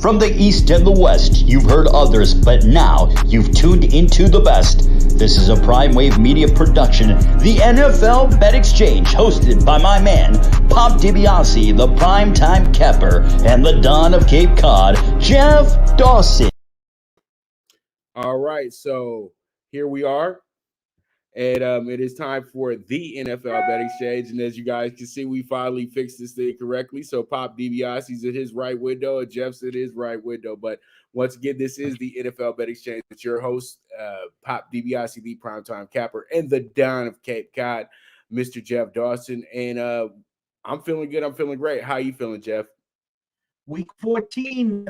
From the East and the West, you've heard others, but now you've tuned into the best. This is a Prime Wave Media production, the NFL Bet Exchange, hosted by my man, Pop DiBiase, the primetime capper, and the Don of Cape Cod, Jeff Dawson. All right, so here we are. And it is time for the NFL Bet Exchange. And as you guys can see, we finally fixed this thing correctly. So Pop DiBiase's at his right window and Jeff's at his right window. But once again, this is the NFL Bet Exchange. It's your host, Pop DiBiase, the primetime capper, and the Don of Cape Cod, Mr. Jeff Dawson. And I'm feeling good. I'm feeling great. How you feeling, Jeff? Week 14.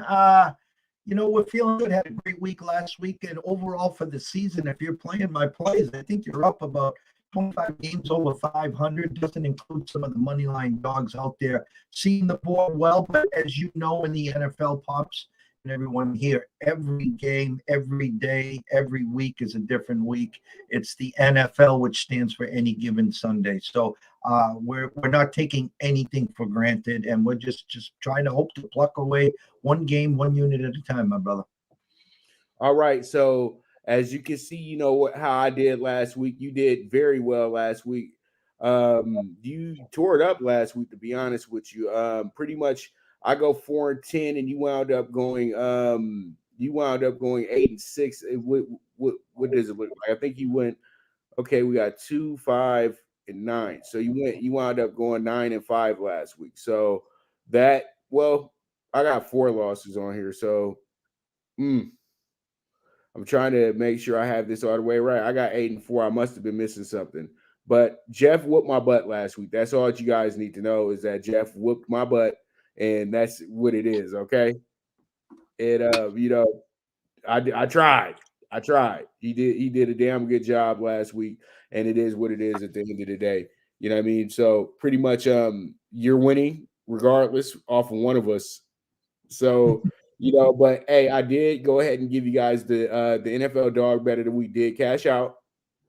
We're feeling good. Had a great week last week, and overall for the season, if you're playing my plays, I think you're up about 25 games over 500. Doesn't include some of the money line dogs out there. Seeing the board well, but as you know, in the NFL, Pops and everyone here, every game, every day, every week is a different week. It's the NFL, which stands for any given Sunday. So we're not taking anything for granted, and we're just trying to hope to pluck away one game, one unit at a time, my brother. All right. So as you can see, you know how I did last week. You did very well last week. You tore it up last week, to be honest with you. Pretty much I go 4-10, and you wound up going 8-6. What does it look like? I think you went. Okay, we got 2, 5, and 9. So you wound up going 9-5 last week. So I got 4 losses on here. So I'm trying to make sure I have this all the way right. I got 8-4. I must have been missing something. But Jeff whooped my butt last week. That's all that you guys need to know, is that Jeff whooped my butt, and that's what it is, okay? And I tried. He did a damn good job last week, and it is what it is at the end of the day. You know what I mean? So pretty much you're winning regardless off of one of us. So, but hey, I did go ahead and give you guys the NFL dog bet of the week. Did cash out.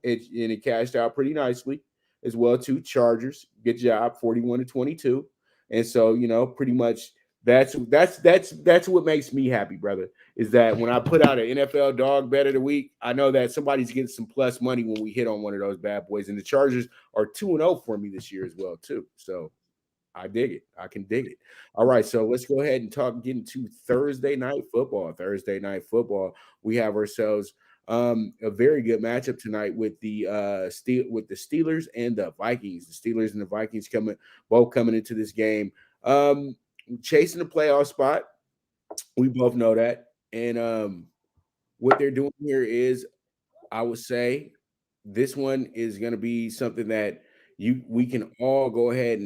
It cashed out pretty nicely as well too. Chargers, good job, 41-22. And so, pretty much that's what makes me happy, brother, is that when I put out an NFL dog bet of the week, I know that somebody's getting some plus money when we hit on one of those bad boys. And the Chargers are 2-0 for me this year as well too. So I dig it. I can dig it. All right, so let's go ahead and get into Thursday night football. We have ourselves a very good matchup tonight with the Steelers and the Vikings. The Steelers and the Vikings both coming into this game, chasing the playoff spot. We both know that, and what they're doing here is, I would say, this one is going to be something that we can all go ahead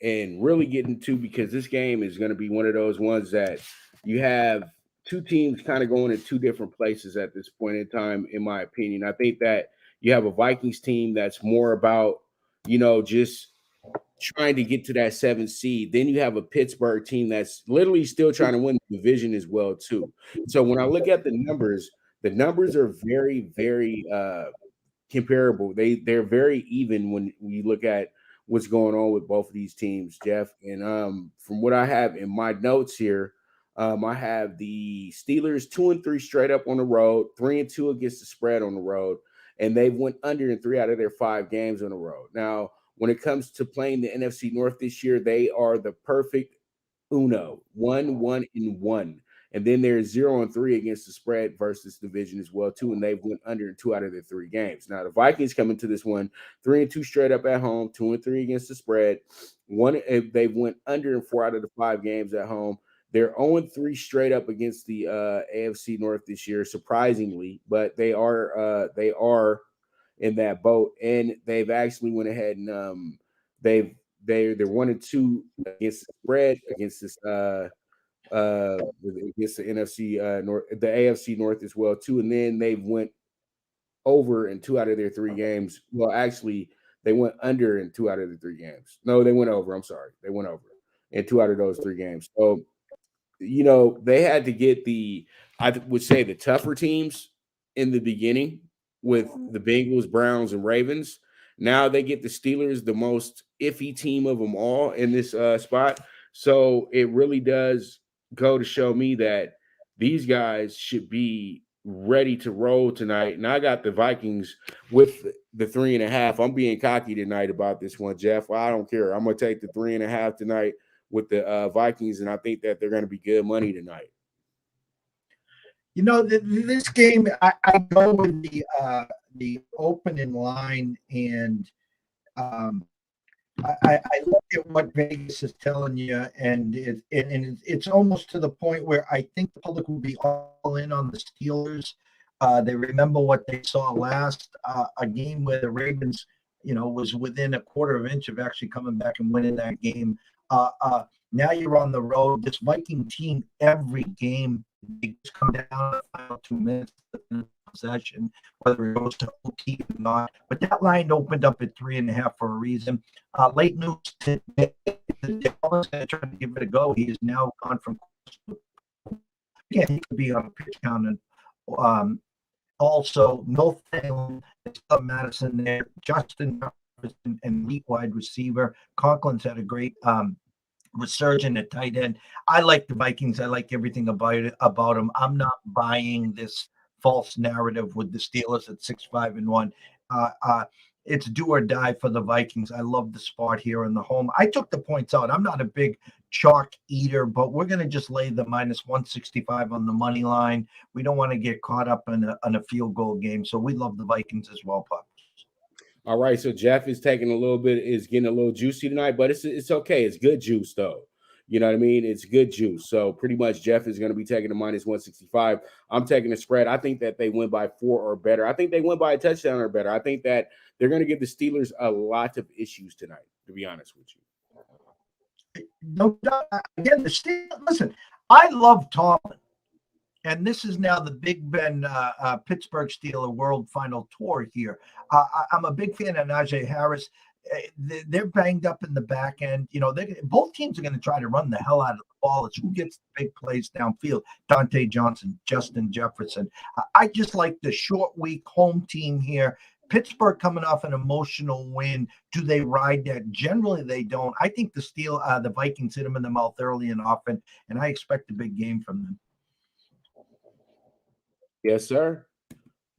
and really get into, because this game is going to be one of those ones that you have two teams kind of going in two different places at this point in time, in my opinion. I think that you have a Vikings team that's more about, just trying to get to that 7th seed. Then you have a Pittsburgh team that's literally still trying to win the division as well too. So when I look at the numbers are very, very comparable. They're very even when you look at what's going on with both of these teams, Jeff. And from what I have in my notes here, I have the Steelers 2-3 straight up on the road, 3-2 against the spread on the road, and they've went under in 3 out of their 5 games on the road. Now, when it comes to playing the NFC North this year, they are the perfect uno, 1-1-1. And then they're 0-3 against the spread versus division as well too, and they've went under in 2 out of their 3 games. Now the Vikings come into this one 3-2 straight up at home, 2-3 against the spread. They've went under in 4 out of the 5 games at home. They're 0-3 straight up against the AFC North this year, surprisingly, but they are in that boat, and they've actually went ahead and they're 1-2 against the spread against this against the NFC North, the AFC North as well too, and then they've went over in 2 out of their 3 games. Well, actually, they went under in 2 out of the 3 games. No, they went over. I'm sorry, they went over in 2 out of those 3 games. So, they had to get I would say the tougher teams in the beginning with the Bengals, Browns, and Ravens. Now they get the Steelers, the most iffy team of them all in this spot. So it really does go to show me that these guys should be ready to roll tonight. And I got the Vikings with the 3.5. I'm being cocky tonight about this one, Jeff. I don't care. I'm going to take the 3.5 tonight with the Vikings, and I think that they're going to be good money tonight. You know, this game, I go with the opening line, and I look at what Vegas is telling you, and it's almost to the point where I think the public will be all in on the Steelers. They remember what they saw last, a game where the Ravens, was within a quarter of an inch of actually coming back and winning that game. Now you're on the road. This Viking team, every game, they just come down the final 2 minutes of possession, whether it goes to OT or not. But that line opened up at 3.5 for a reason. Late news today, the Cowboys going to try to give it a go. He is now gone from again. He could be on a pitch count, and also no Thielen, Madison there, Justin Jefferson, and elite wide receiver. Conklin's had a great resurgent at tight end. I like the Vikings. I like everything about them. I'm not buying this false narrative with the Steelers at 6-5-1. It's do or die for the Vikings. I love the spot here in the home. I took the points out. I'm not a big chalk eater, but we're going to just lay the -165 on the money line. We don't want to get caught up in a field goal game. So we love the Vikings as well, Pop. All right, so Jeff is getting a little juicy tonight, but it's okay. It's good juice, though. You know what I mean? It's good juice. So pretty much Jeff is going to be taking the -165. I'm taking the spread. I think that they win by 4 or better. I think they win by a touchdown or better. I think that they're going to give the Steelers a lot of issues tonight, to be honest with you. No doubt. Again, the Steelers, listen, I love Tomlin. And this is now the Big Ben Pittsburgh Steelers World Final Tour here. I'm a big fan of Najee Harris. They're banged up in the back end. Both teams are going to try to run the hell out of the ball. It's who gets the big plays downfield. Dante Johnson, Justin Jefferson. I just like the short week home team here. Pittsburgh coming off an emotional win. Do they ride that? Generally, they don't. I think the Vikings hit them in the mouth early and often, and I expect a big game from them. Yes, sir.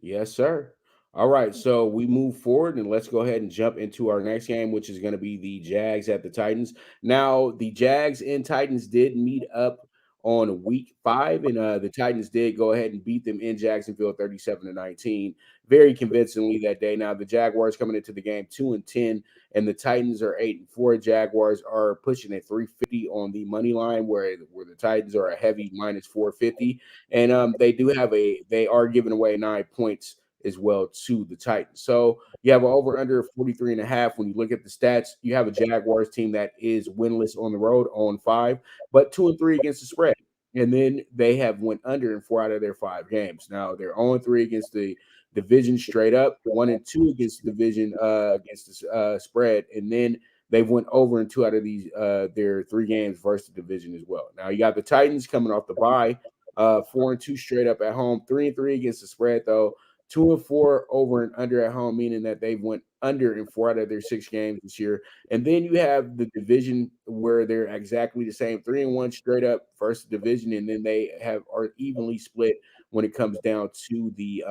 Yes, sir. All right, so we move forward, and let's go ahead and jump into our next game, which is going to be the Jags at the Titans. Now, the Jags and Titans did meet up on week 5, and the Titans did go ahead and beat them in Jacksonville 37-19, very convincingly that day. Now, the Jaguars coming into the game 2-10, and the Titans are 8-4. Jaguars are pushing at 350 on the money line, where the Titans are a heavy -450, and they are giving away 9 points as well to the Titans. So you have an over-under 43.5. When you look at the stats, you have a Jaguars team that is winless on the road, 0-5, but 2-3 against the spread. And then they have went under in 4 out of their 5 games. Now they're 0-3 against the division straight up, 1-2 against the division against the spread, and then they've went over in 2 out of these their 3 games versus the division as well. Now you got the Titans coming off the bye, 4-2 straight up at home, 3-3 against the spread though. 2-4 over and under at home, meaning that they went under in 4 out of their 6 games this year. And then you have the division where they're exactly the same, 3-1 straight up versus division, and then they are evenly split when it comes down to the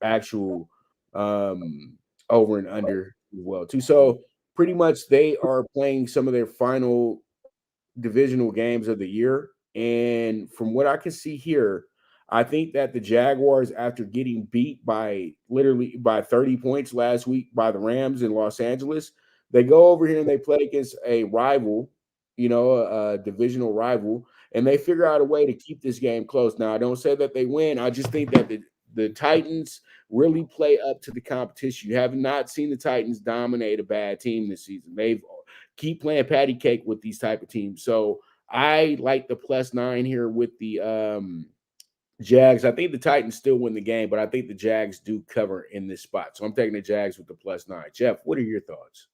actual over and under as well too. So pretty much they are playing some of their final divisional games of the year, and from what I can see here, I think that the Jaguars, after getting beat by 30 points last week by the Rams in Los Angeles, they go over here and they play against a rival, a divisional rival, and they figure out a way to keep this game close. Now, I don't say that they win. I just think that the Titans really play up to the competition. You have not seen the Titans dominate a bad team this season. They've keep playing patty cake with these type of teams. So I like the +9 here with the Jags. I think the Titans still win the game, but I think the Jags do cover in this spot. So I'm taking the Jags with the +9. Jeff, what are your thoughts?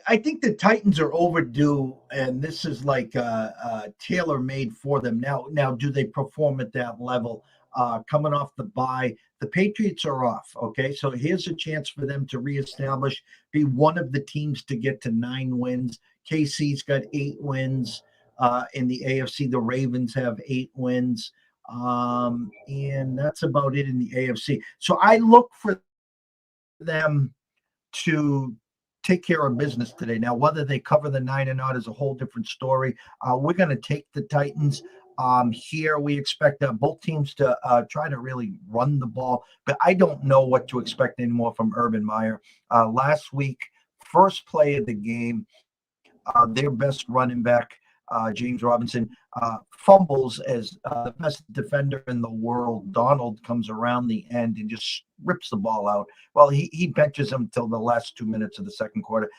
I think the Titans are overdue, and this is like tailor-made for them. Now, do they perform at that level? Coming off the bye, the Patriots are off. Okay, so here's a chance for them to reestablish, be one of the teams to get to 9 wins. KC's got 8 wins. in the AFC. The Ravens have 8 wins. And that's about it in the AFC. So I look for them to take care of business today. Now, whether they cover the 9 or not is a whole different story. We're going to take the Titans. Here we expect both teams to try to really run the ball, but I don't know what to expect anymore from Urban Meyer. Last week, first play of the game, their best running back, James Robinson, fumbles as the best defender in the world. Donald comes around the end and just rips the ball out. Well, he benches him till the last 2 minutes of the second quarter.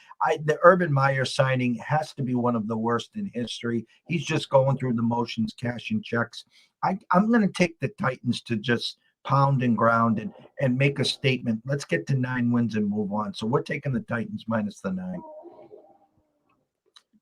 The Urban Meyer signing has to be one of the worst in history. He's just going through the motions, cashing checks. I'm going to take the Titans to just pound and ground and make a statement. Let's get to 9 wins and move on. So we're taking the Titans minus the 9.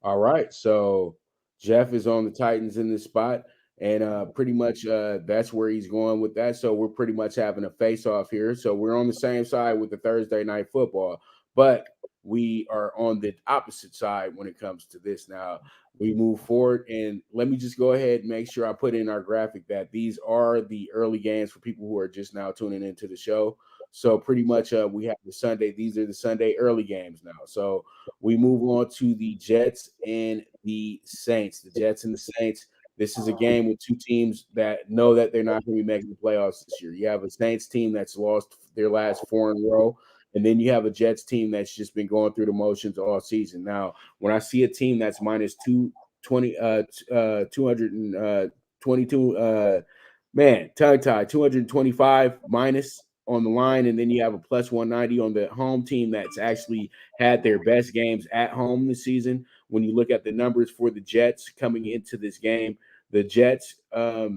All right, so Jeff is on the Titans in this spot, and pretty much that's where he's going with that. So we're pretty much having a face-off here. So we're on the same side with the Thursday night football, but we are on the opposite side when it comes to this. Now we move forward, and let me just go ahead and make sure I put in our graphic that these are the early games for people who are just now tuning into the show. So pretty much we have the Sunday. These are the Sunday early games now. So we move on to the Jets and the Saints. The Jets and the Saints. This is a game with two teams that know that they're not going to be making the playoffs this year. You have a Saints team that's lost their last 4 in a row, and then you have a Jets team that's just been going through the motions all season. Now, when I see a team that's minus 222, tongue-tied, 225 minus on the line, and then you have a plus 190 on the home team that's actually had their best games at home this season. When you look at the numbers for the Jets coming into this game, the Jets are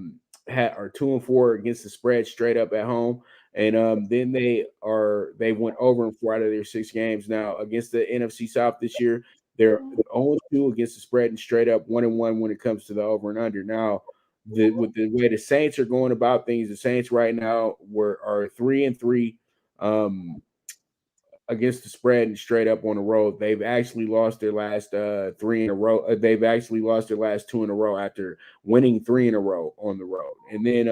2-4 against the spread straight up at home, and then they went over in 4 out of their 6 games. Now against the NFC South this year, they're 0-2 against the spread and straight up 1-1 when it comes to the over and under. Now, with the way the Saints are going about things, the Saints right now are 3-3 against the spread and straight up on the road. They've actually lost their last 3 in a row. They've actually lost their last 2 in a row after winning 3 in a row on the road. And then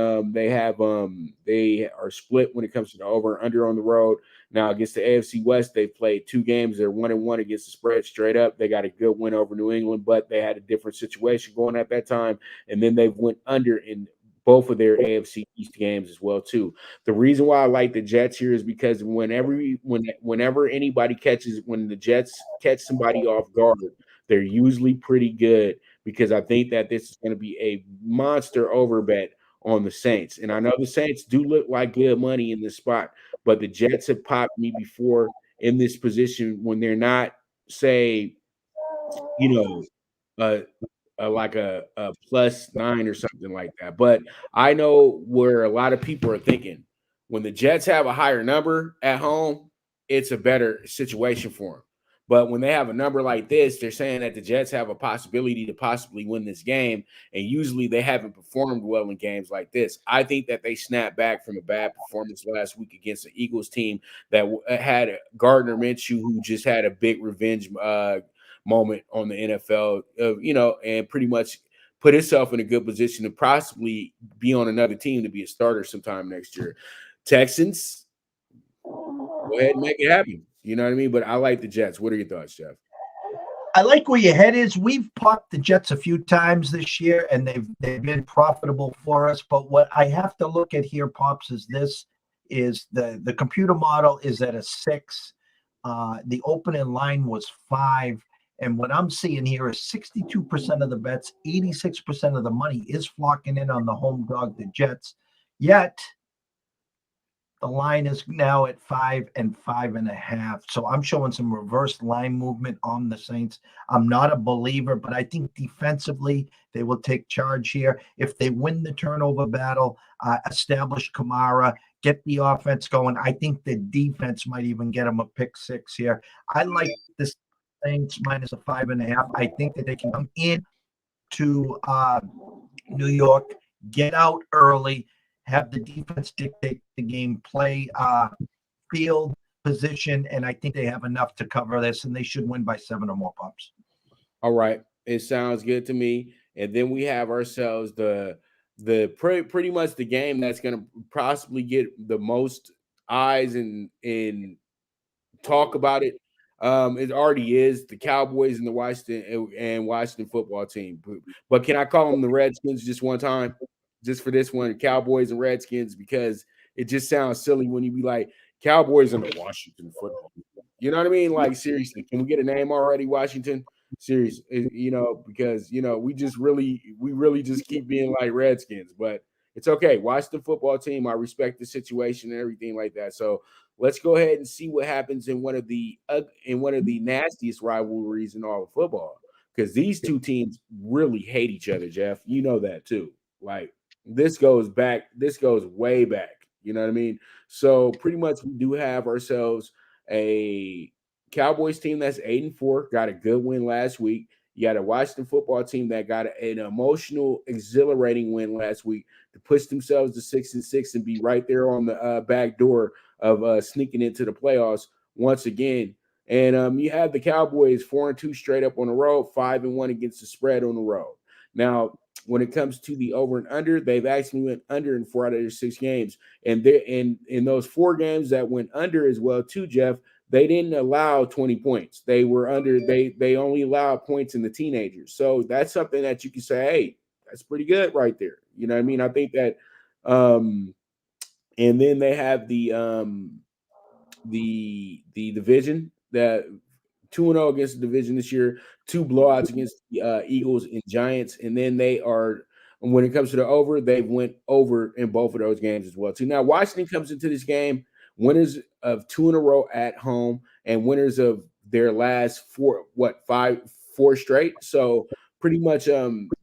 they are split when it comes to the over and under on the road. Now against the AFC West, they played 2 games. They're 1-1 against the spread straight up. They got a good win over New England, but they had a different situation going at that time. And then they went under in both of their AFC East games as well too. The reason why I like the Jets here is because whenever anybody when the Jets catch somebody off guard, they're usually pretty good, because I think that this is going to be a monster over bet on the Saints. And I know the Saints do look like good money in this spot, but the Jets have popped me before in this position when they're not, say, like a plus 9 or something like that. But I know where a lot of people are thinking. When the Jets have a higher number at home, it's a better situation for them. But when they have a number like this, they're saying that the Jets have a possibility to possibly win this game, and usually they haven't performed well in games like this. I think that they snapped back from a bad performance last week against the Eagles team that had Gardner Minshew, who just had a big revenge moment on the NFL, and pretty much put himself in a good position to possibly be on another team to be a starter sometime next year. Texans, go ahead and make it happen. You know what I mean? But I like the Jets. What are your thoughts, Jeff? I like where your head is. We've popped the Jets a few times this year, and they've been profitable for us. But what I have to look at here, Pops, is the computer model is at a 6. The opening line was 5. And what I'm seeing here is 62% of the bets, 86% of the money is flocking in on the home dog, the Jets. Yet the line is now at 5 and 5.5. So I'm showing some reverse line movement on the Saints. I'm not a believer, but I think defensively they will take charge here. If they win the turnover battle, establish Kamara, get the offense going, I think the defense might even get them a pick 6 here. I like this Saints minus a 5.5. I think that they can come in to New York, get out early, have the defense dictate the game, play field position, and I think they have enough to cover this, and they should win by 7 or more, Pops. All right. It sounds good to me. and then we have ourselves the pretty much the game that's going to possibly get the most eyes and talk about it. It already is the Cowboys and the Washington football team. But can I call them the Redskins just one time, just for this one, Cowboys and Redskins, because it just sounds silly when you be like Cowboys and the Washington football team. You know what I mean? Like, seriously, can we get a name already, Washington? Seriously, because we really just keep being like Redskins, but it's okay. Washington football team, I respect the situation and everything like that. So let's go ahead and see what happens in one of the nastiest rivalries in all of football, because these two teams really hate each other, Jeff. You know that too. Like, this goes way back. You know what I mean? So pretty much we do have ourselves a Cowboys team that's 8-4, got a good win last week. You got a Washington football team that got an emotional, exhilarating win last week to push themselves to 6-6 and be right there on the back door of sneaking into the playoffs once again. And you have the Cowboys 4-2 straight up on the road, 5-1 against the spread on the road. Now, when it comes to the over and under, they've actually went under in 4 out of their 6 games. And in those 4 games that went under as well, too, Jeff, they didn't allow 20 points. They were under. They only allowed points in the teenagers. So that's something that you can say, hey, that's pretty good right there. You know what I mean? I think that. And then they have the division, that 2-0 against the division this year, 2 blowouts against the Eagles and Giants, and then they are, when it comes to the over, they went over in both of those games as well too. Now Washington comes into this game winners of 2 in a row at home and winners of their last 4 straight. So pretty much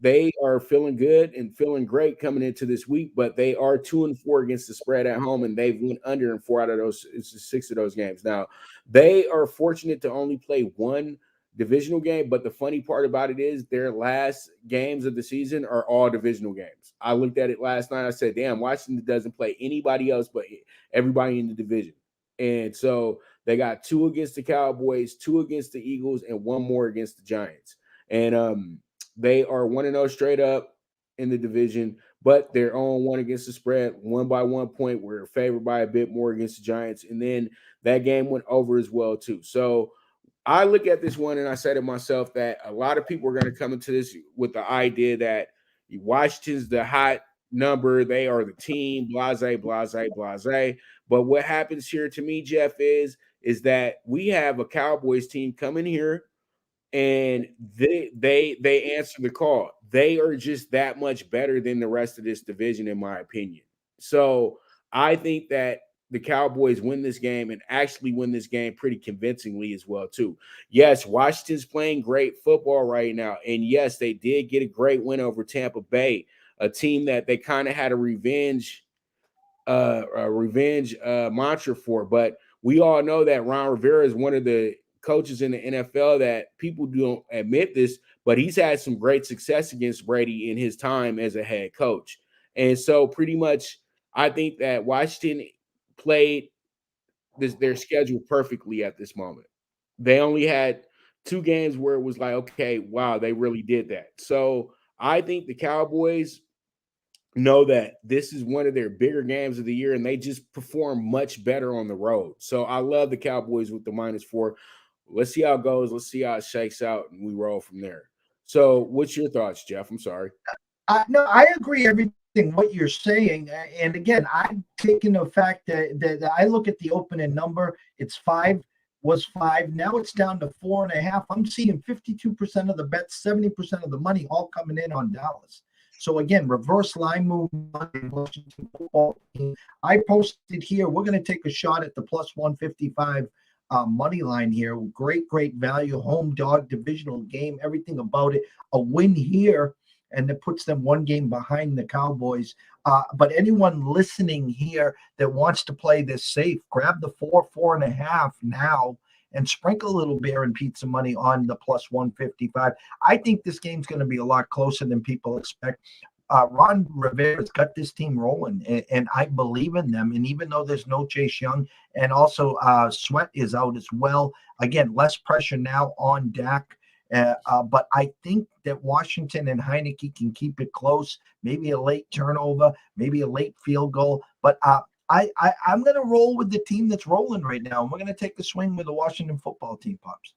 they are feeling good and feeling great coming into this week, but they are 2-4 against the spread at home, and they've went under in 4 out of those 6 of those games. Now they are fortunate to only play 1 divisional game, but the funny part about it is their last games of the season are all divisional games. I looked at it last night. I said, damn, Washington doesn't play anybody else but everybody in the division. And so they got 2 against the Cowboys, 2 against the Eagles, and 1 more against the Giants. And they are 1-0 straight up in the division, but they're on 1 against the spread, 1 by 1 point. We're favored by a bit more against the Giants. And then that game went over as well, too. So I look at this one and I say to myself that a lot of people are going to come into this with the idea that Washington's the hot number. They are the team, blase, blase, blase. But what happens here to me, Jeff, is that we have a Cowboys team coming here, and they answer the call. They are just that much better than the rest of this division, in my opinion. So I think that the Cowboys win this game, and actually win this game pretty convincingly as well, too. Yes, Washington's playing great football right now. And yes, they did get a great win over Tampa Bay, a team that they kind of had a revenge mantra for. But we all know that Ron Rivera is one of the coaches in the NFL that people don't admit this, but he's had some great success against Brady in his time as a head coach. And so pretty much I think that Washington played their schedule perfectly at this moment. They only had 2 games where it was like, okay, wow, they really did that. So I think the Cowboys know that this is one of their bigger games of the year, and they just perform much better on the road. So I love the Cowboys with the -4. Let's see how it goes. Let's see how it shakes out, and we roll from there. So what's your thoughts, Jeff? I'm sorry. No, I agree everything what you're saying. And again, I'm taking the fact that I look at the opening number. It's 5, was 5. Now it's down to 4.5. I'm seeing 52% of the bets, 70% of the money all coming in on Dallas. So again, reverse line move. I posted here. We're going to take a shot at the +155 money line here. Great value, home dog, divisional game, everything about it. A win here, and it puts them 1 game behind the Cowboys. But anyone listening here that wants to play this safe, grab the 4.5 now and sprinkle a little beer and pizza money on the +155. I think this game's going to be a lot closer than people expect. Ron Rivera's got this team rolling, and I believe in them. And even though there's no Chase Young, and also Sweat is out as well, again, less pressure now on Dak. But I think that Washington and Heineke can keep it close, maybe a late turnover, maybe a late field goal. But I'm going to roll with the team that's rolling right now. And we're going to take a swing with the Washington football team, Pops.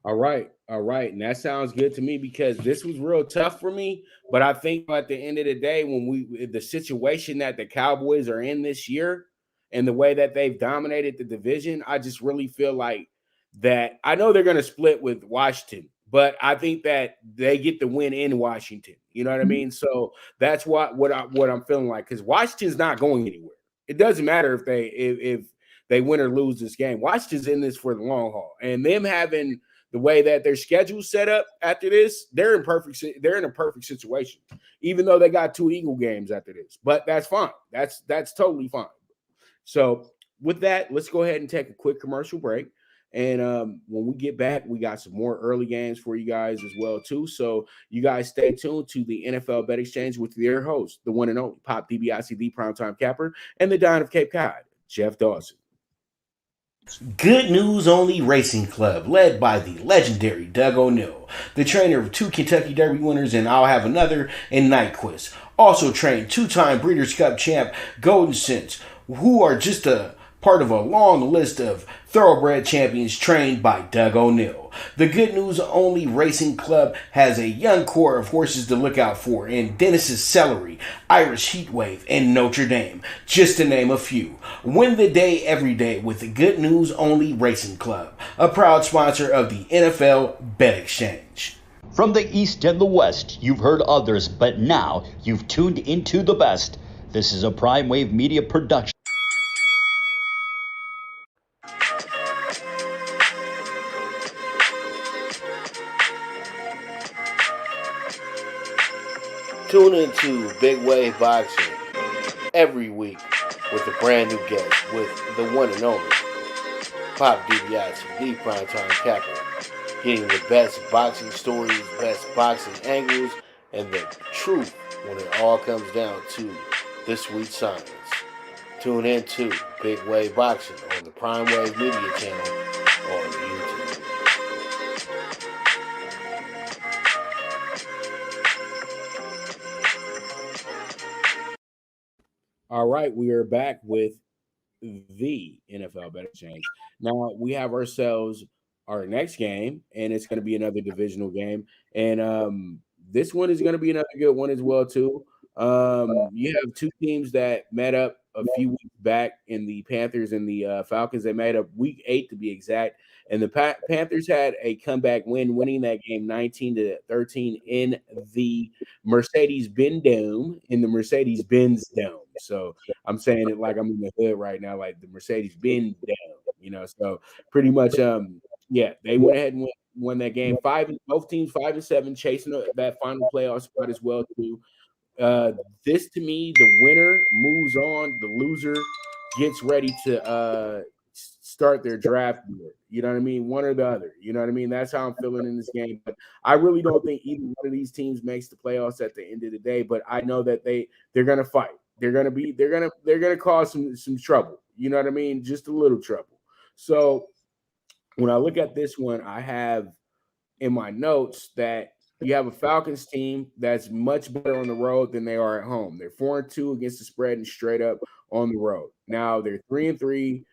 All right. And that sounds good to me because this was real tough for me. But I think at the end of the day, when the situation that the Cowboys are in this year and the way that they've dominated the division, I just really feel like that. I know they're going to split with Washington, but I think that they get the win in Washington. You know what I mean? So that's what I'm feeling like, because Washington's not going anywhere. It doesn't matter if they win or lose this game. Washington's in this for the long haul, and them having the way that their schedule's set up after this, they're in a perfect situation, even though they got 2 Eagle games after this. But that's fine. That's totally fine. So with that, let's go ahead and take a quick commercial break. And when we get back, we got some more early games for you guys as well, too. So you guys stay tuned to the NFL Bet Exchange with their host, the one and only Pop DBICD Primetime Capper, and the Don of Cape Cod, Jeff Dawson. Good News Only Racing Club, led by the legendary Doug O'Neill, the trainer of 2 Kentucky Derby winners and I'll Have Another and Nyquist. Also trained 2-time Breeders' Cup champ Golden Sense, who are just a part of a long list of thoroughbred champions trained by Doug O'Neill. The Good News Only Racing Club has a young core of horses to look out for in Dennis's Celery, Irish Heatwave, and Notre Dame, just to name a few. Win the day every day with the Good News Only Racing Club, a proud sponsor of the NFL Bet Exchange. From the East and the West, you've heard others, but now you've tuned into the best. This is a Prime Wave Media production. Tune into Big Wave Boxing every week with a brand new guest with the one and only Pop DiBiase, the Primetime Capper, getting the best boxing stories, best boxing angles, and the truth when it all comes down to the sweet science. Tune in to Big Wave Boxing on the Prime Wave Media channel on YouTube. All right, we are back with the NFL Bet Exchange. Now we have ourselves our next game, and it's going to be another divisional game, and this one is going to be another good one as well too. You have 2 teams that met up a few weeks back in the Panthers and the Falcons. They made up week 8 to be exact, and the Panthers had a comeback win, winning that game 19-13 in the Mercedes-Benz Dome, Dome. So I'm saying it like I'm in the hood right now, like the Mercedes-Benz Dome, So pretty much, they went ahead and won that game. Both teams 5-7, chasing that final playoff spot as well too. This to me, the winner moves on, the loser gets ready to start their draft year. You know what I mean? One or the other. You know what I mean? That's how I'm feeling in this game. But I really don't think either one of these teams makes the playoffs at the end of the day. But I know that they're gonna fight. They're gonna cause some trouble. You know what I mean? Just a little trouble. So when I look at this one, I have in my notes that you have a Falcons team that's much better on the road than they are at home. They're 4-2 against the spread and straight up on the road. Now they're 3-3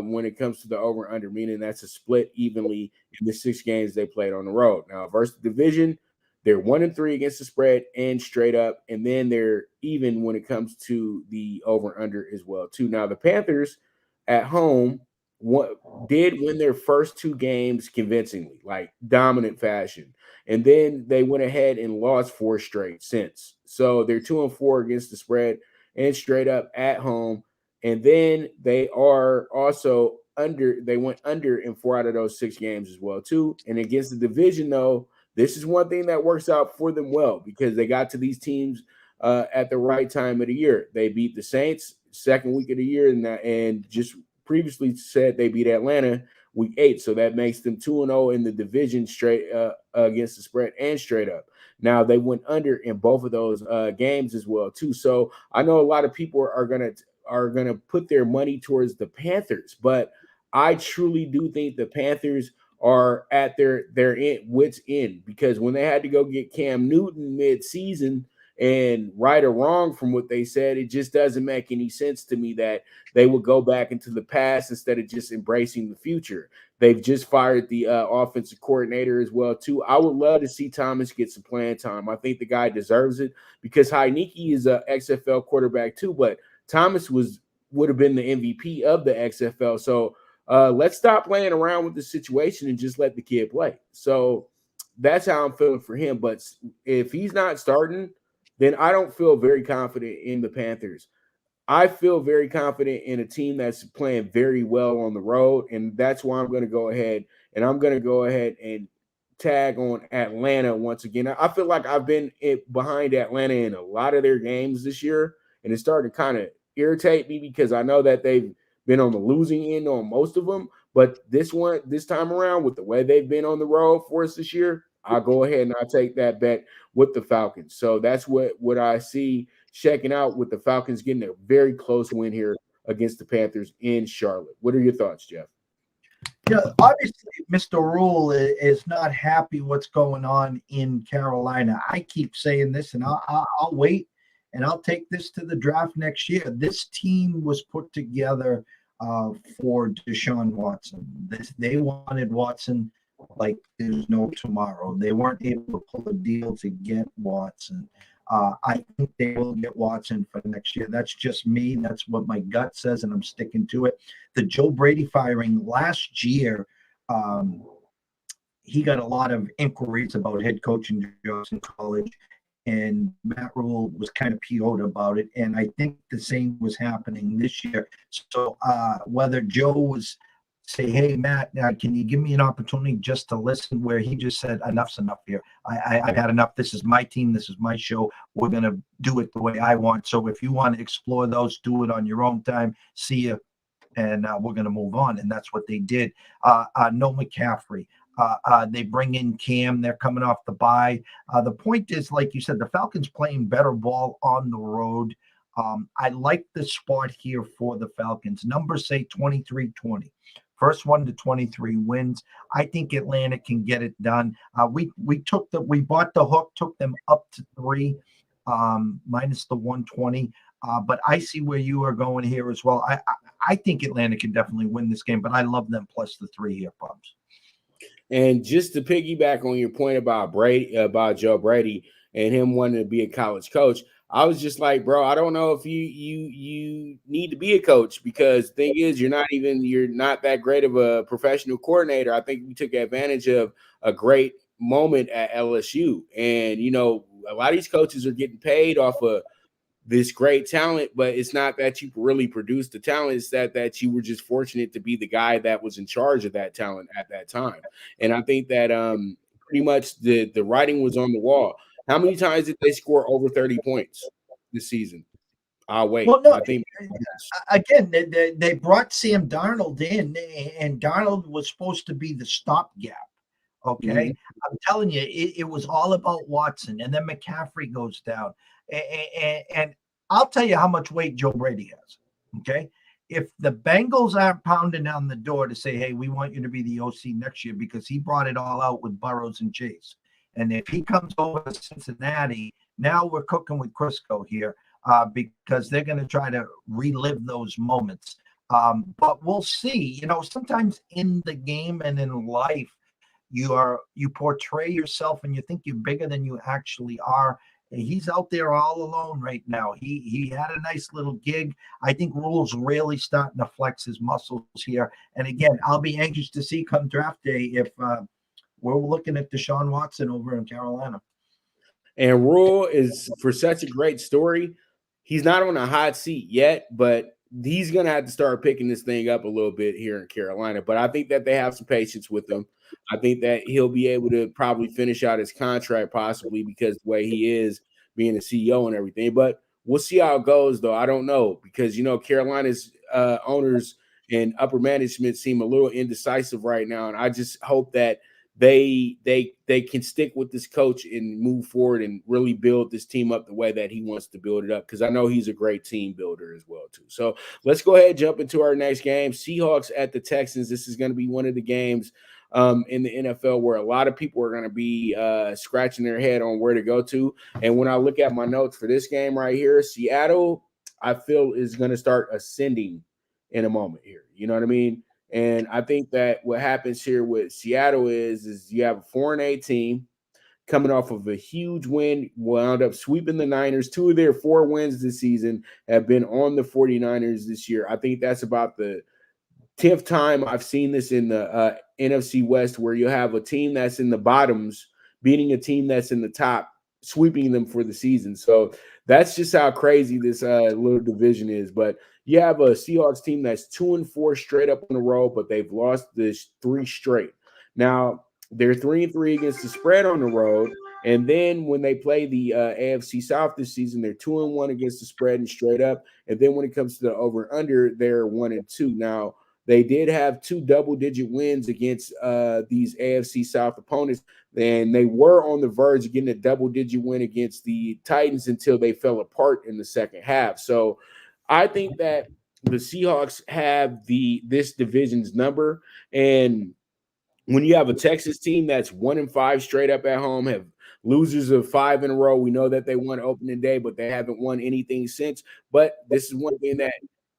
when it comes to the over and under, meaning that's a split evenly in the 6 games they played on the road. Now versus the division, they're 1-3 against the spread and straight up, and then they're even when it comes to the over and under as well too. Now the Panthers at home did win their first 2 games convincingly, like dominant fashion. And then they went ahead and lost 4 straight since. So they're 2-4 against the spread and straight up at home. And then they are also they went under in 4 out of those 6 games as well, too. And against the division, though, this is one thing that works out for them well because they got to these teams at the right time of the year. They beat the Saints second week of the year and just previously said they beat Atlanta week 8, so that makes them 2-0 in the division straight against the spread and straight up. Now they went under in both of those games as well too. So I know a lot of people are gonna put their money towards the Panthers, but I truly do think the Panthers are at their wits end, because when they had to go get Cam Newton mid-season, and right or wrong from what they said, it just doesn't make any sense to me that they would go back into the past instead of just embracing the future. They've just fired the offensive coordinator as well, too. I would love to see Thomas get some playing time. I think the guy deserves it, because Heineke is an XFL quarterback too, but Thomas would have been the MVP of the XFL. So let's stop playing around with the situation and just let the kid play. So that's how I'm feeling for him. But if he's not starting, then I don't feel very confident in the Panthers. I feel very confident in a team that's playing very well on the road, and that's why I'm going to go ahead and tag on Atlanta once again. I feel like I've been behind Atlanta in a lot of their games this year, and it's starting to kind of irritate me, because I know that they've been on the losing end on most of them, but this time around, with the way they've been on the road for us this year, I'll go ahead and I'll take that bet with the Falcons. So that's what I see checking out, with the Falcons getting a very close win here against the Panthers in Charlotte. What are your thoughts, Jeff? Yeah, obviously, Mr. Rule is not happy what's going on in Carolina. I keep saying this, and I'll wait, and I'll take this to the draft next year. This team was put together for Deshaun Watson. They wanted Watson like there's no tomorrow. They weren't able to pull a deal to get Watson. I think they will get Watson for next year. That's just me. That's what my gut says, and I'm sticking to it. The Joe Brady firing last year, he got a lot of inquiries about head coaching jobs in college, and Matt Rule was kind of PO'd about it. And I think the same was happening this year. So whether Joe was say, hey, Matt, can you give me an opportunity just to listen, where he just said, enough's enough here. I've had enough. This is my team. This is my show. We're going to do it the way I want. So if you want to explore those, do it on your own time. See you. And we're going to move on. And that's what they did. No McCaffrey. They bring in Cam. They're coming off the bye. The point is, like you said, the Falcons playing better ball on the road. I like the spot here for the Falcons. Numbers say 23-20. First one to 23 wins. I think Atlanta can get it done. We bought the hook, took them up to 3, minus the 120. But I see where you are going here as well. I think Atlanta can definitely win this game, but I love them plus the 3 here, Bubs. And just to piggyback on your point about Joe Brady and him wanting to be a college coach, I was just like, bro, I don't know if you need to be a coach, because the thing is, you're not that great of a professional coordinator. I think we took advantage of a great moment at LSU. And, a lot of these coaches are getting paid off of this great talent, but it's not that you really produced the talent. It's that you were just fortunate to be the guy that was in charge of that talent at that time. And I think that pretty much the writing was on the wall. How many times did they score over 30 points this season? I'll wait. Well, no, I think again, they brought Sam Darnold in, and Darnold was supposed to be the stopgap. Okay. Mm-hmm. I'm telling you, it was all about Watson, and then McCaffrey goes down. And I'll tell you how much weight Joe Brady has. Okay. If the Bengals aren't pounding down the door to say, hey, we want you to be the OC next year, because he brought it all out with Burrows and Chase. And if he comes over to Cincinnati, now we're cooking with Crisco here, because they're going to try to relive those moments. But we'll see. Sometimes in the game and in life, you portray yourself and you think you're bigger than you actually are. He's out there all alone right now. He had a nice little gig. I think Rule's really starting to flex his muscles here. And again, I'll be anxious to see come draft day if we're looking at Deshaun Watson over in Carolina. And Rule is, for such a great story, he's not on a hot seat yet, but he's going to have to start picking this thing up a little bit here in Carolina. But I think that they have some patience with him. I think that he'll be able to probably finish out his contract, possibly, because the way he is being a CEO and everything. But we'll see how it goes, though. I don't know, because, Carolina's owners and upper management seem a little indecisive right now. And I just hope that they can stick with this coach and move forward and really build this team up the way that he wants to build it up, because I know he's a great team builder as well too. So let's go ahead and jump into our next game. Seahawks at the Texans. This is going to be one of the games in the NFL where a lot of people are going to be scratching their head on where to go to. And when I look at my notes for this game right here, Seattle, I feel is going to start ascending in a moment here. You know what I mean? And I think that what happens here with Seattle is you have a 4-8 team coming off of a huge win, wound up sweeping the Niners. 2 of their 4 wins this season have been on the 49ers this year. I think that's about the 10th time I've seen this in the NFC West, where you have a team that's in the bottoms beating a team that's in the top, sweeping them for the season. So that's just how crazy this little division is. But you have a Seahawks team that's 2-4 straight up in a row, but they've lost this 3 straight. Now, they're 3-3 against the spread on the road. And then when they play the AFC South this season, they're 2-1 against the spread and straight up. And then when it comes to the over and under, they're 1-2. Now, they did have 2 double-digit wins against these AFC South opponents, and they were on the verge of getting a double-digit win against the Titans until they fell apart in the second half. So I think that the Seahawks have this division's number, and when you have a Texas team that's 1-5 straight up at home, have losers of 5 in a row, we know that they won opening day, but they haven't won anything since. But this is one thing that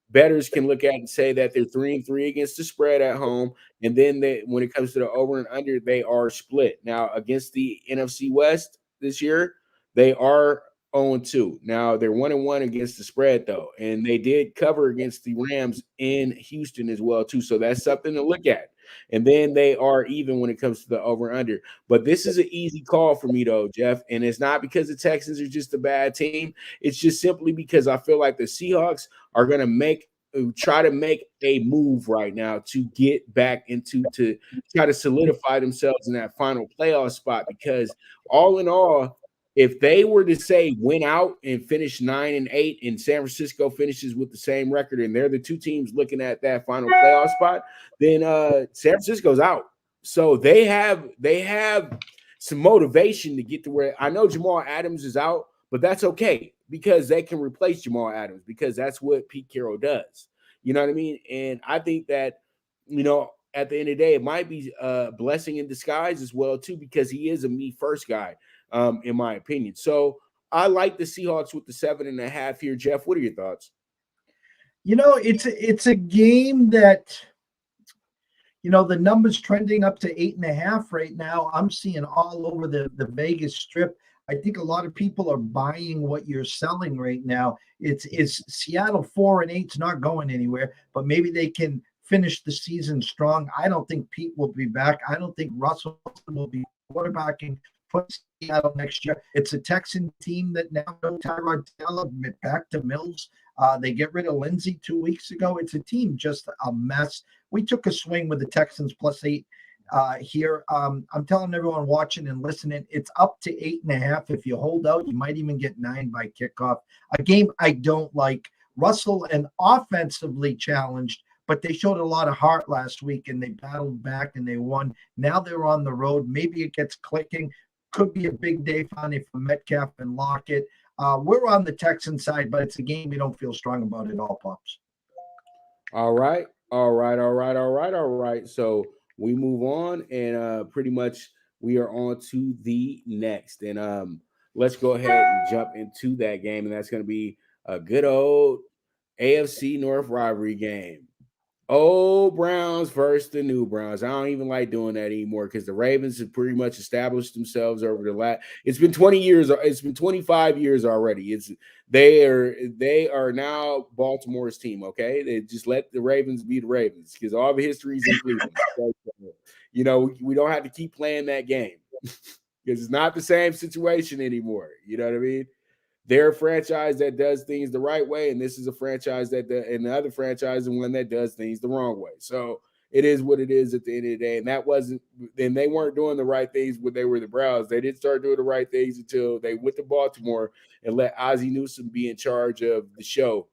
bettors can look at and say that they're 3-3 against the spread at home, and then when it comes to the over and under, they are split. Now, against the NFC West this year, they are 0-2. Now, they're 1-1 against the spread, though, and they did cover against the Rams in Houston as well, too. So that's something to look at. And then they are even when it comes to the over under. But this is an easy call for me, though, Jeff. And it's not because the Texans are just a bad team. It's just simply because I feel like the Seahawks are going to try to make a move right now to get back to try to solidify themselves in that final playoff spot. Because all in all, if they were to say win out and finish 9-8 and San Francisco finishes with the same record and they're the 2 teams looking at that final playoff spot, then San Francisco's out. So they have some motivation to get to where I know Jamal Adams is out, but that's okay because they can replace Jamal Adams because that's what Pete Carroll does. You know what I mean? And I think that, at the end of the day, it might be a blessing in disguise as well, too, because he is a me first guy. In my opinion. So I like the Seahawks with the 7.5 here. Jeff, what are your thoughts? It's a game that, the numbers trending up to 8.5 right now. I'm seeing all over the Vegas Strip. I think a lot of people are buying what you're selling right now. It's Seattle 4-8's not going anywhere, but maybe they can finish the season strong. I don't think Pete will be back. I don't think Russell will be quarterbacking for Seattle next year. It's a Texan team that now knows Tyrod Taylor back to Mills. They get rid of Lindsey 2 weeks ago. It's a team just a mess. We took a swing with the Texans +8 here. I'm telling everyone watching and listening, it's up to 8.5. If you hold out, you might even get 9 by kickoff. A game I don't like. Russell and offensively challenged, but they showed a lot of heart last week and they battled back and they won. Now they're on the road. Maybe it gets clicking. Could be a big day finally for Metcalf and Lockett. We're on the Texan side, but it's a game we don't feel strong about at all, Pops. All right. So we move on, and pretty much we are on to the next. And let's go ahead and jump into that game, and that's going to be a good old AFC North rivalry game. Old Browns versus the new Browns. I don't even like doing that anymore because the Ravens have pretty much established themselves over the last. It's been 20 years. It's been 25 years already. They are now Baltimore's team. Okay, they just let the Ravens be the Ravens because all the history is in Cleveland. We don't have to keep playing that game because it's not the same situation anymore. You know what I mean? They're a franchise that does things the right way, and this is a franchise and the other franchise is one that does things the wrong way. So it is what it is at the end of the day. And they weren't doing the right things when they were the Browns. They didn't start doing the right things until they went to Baltimore and let Ozzie Newsome be in charge of the show.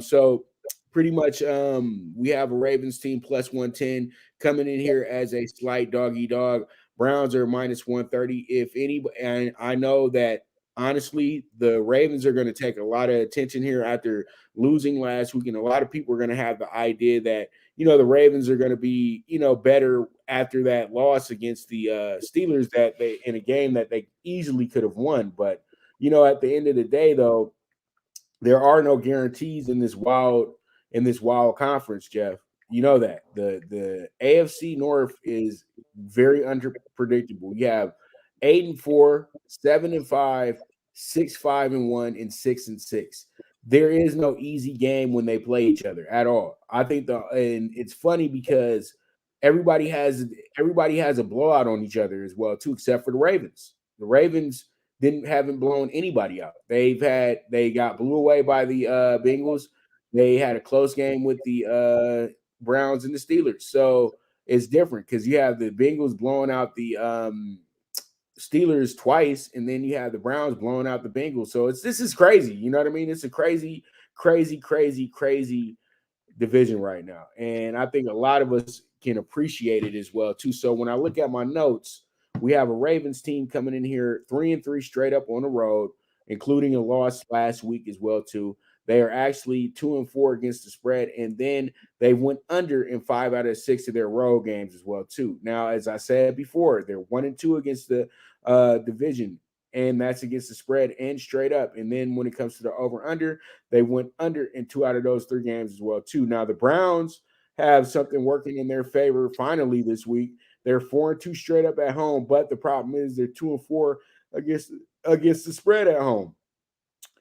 So pretty much we have a Ravens team +110 coming in here as a slight doggy dog. Browns are -130. If anybody, and I know that honestly, the Ravens are going to take a lot of attention here after losing last week, and a lot of people are going to have the idea that, the Ravens are going to be, better after that loss against the Steelers that they in a game that they easily could have won. But, at the end of the day, though, there are no guarantees in this wild conference, Jeff. You know that. The AFC North is very unpredictable. You have 8-4, 7-5, 6-5-1, and 6-6. There is no easy game when they play each other at all. I think and it's funny because everybody has a blowout on each other as well, too, except for the Ravens. The Ravens haven't blown anybody out. They got blew away by the Bengals. They had a close game with the Browns and the Steelers. So it's different because you have the Bengals blowing out the Steelers twice, and then you have the Browns blowing out the Bengals. So this is crazy. You know what I mean? It's a crazy, crazy, crazy, crazy division right now. And I think a lot of us can appreciate it as well, too. So when I look at my notes, we have a Ravens team coming in here 3-3 straight up on the road, including a loss last week as well, too. They are actually 2-4 against the spread, and then they went under in 5 out of 6 of their road games as well, too. Now, as I said before, they're 1-2 against the division, and that's against the spread and straight up. And then when it comes to the over-under, they went under in 2 out of those 3 games as well, too. Now, the Browns have something working in their favor finally this week. They're 4-2 straight up at home, but the problem is they're 2-4 against the spread at home.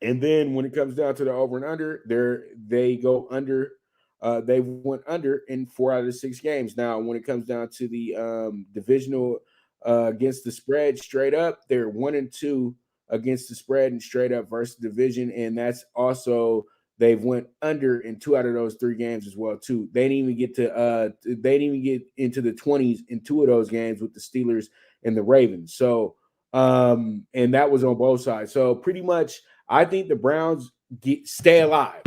And then when it comes down to the over and under, they go under. They went under in 4 out of 6 games. Now, when it comes down to the divisional against the spread straight up, they're 1-2 against the spread and straight up versus division, and that's also they've went under in 2 out of those 3 games as well too. They didn't even get into the 20s in 2 of those games with the Steelers and the Ravens. So and that was on both sides. So pretty much I think the Browns staying alive.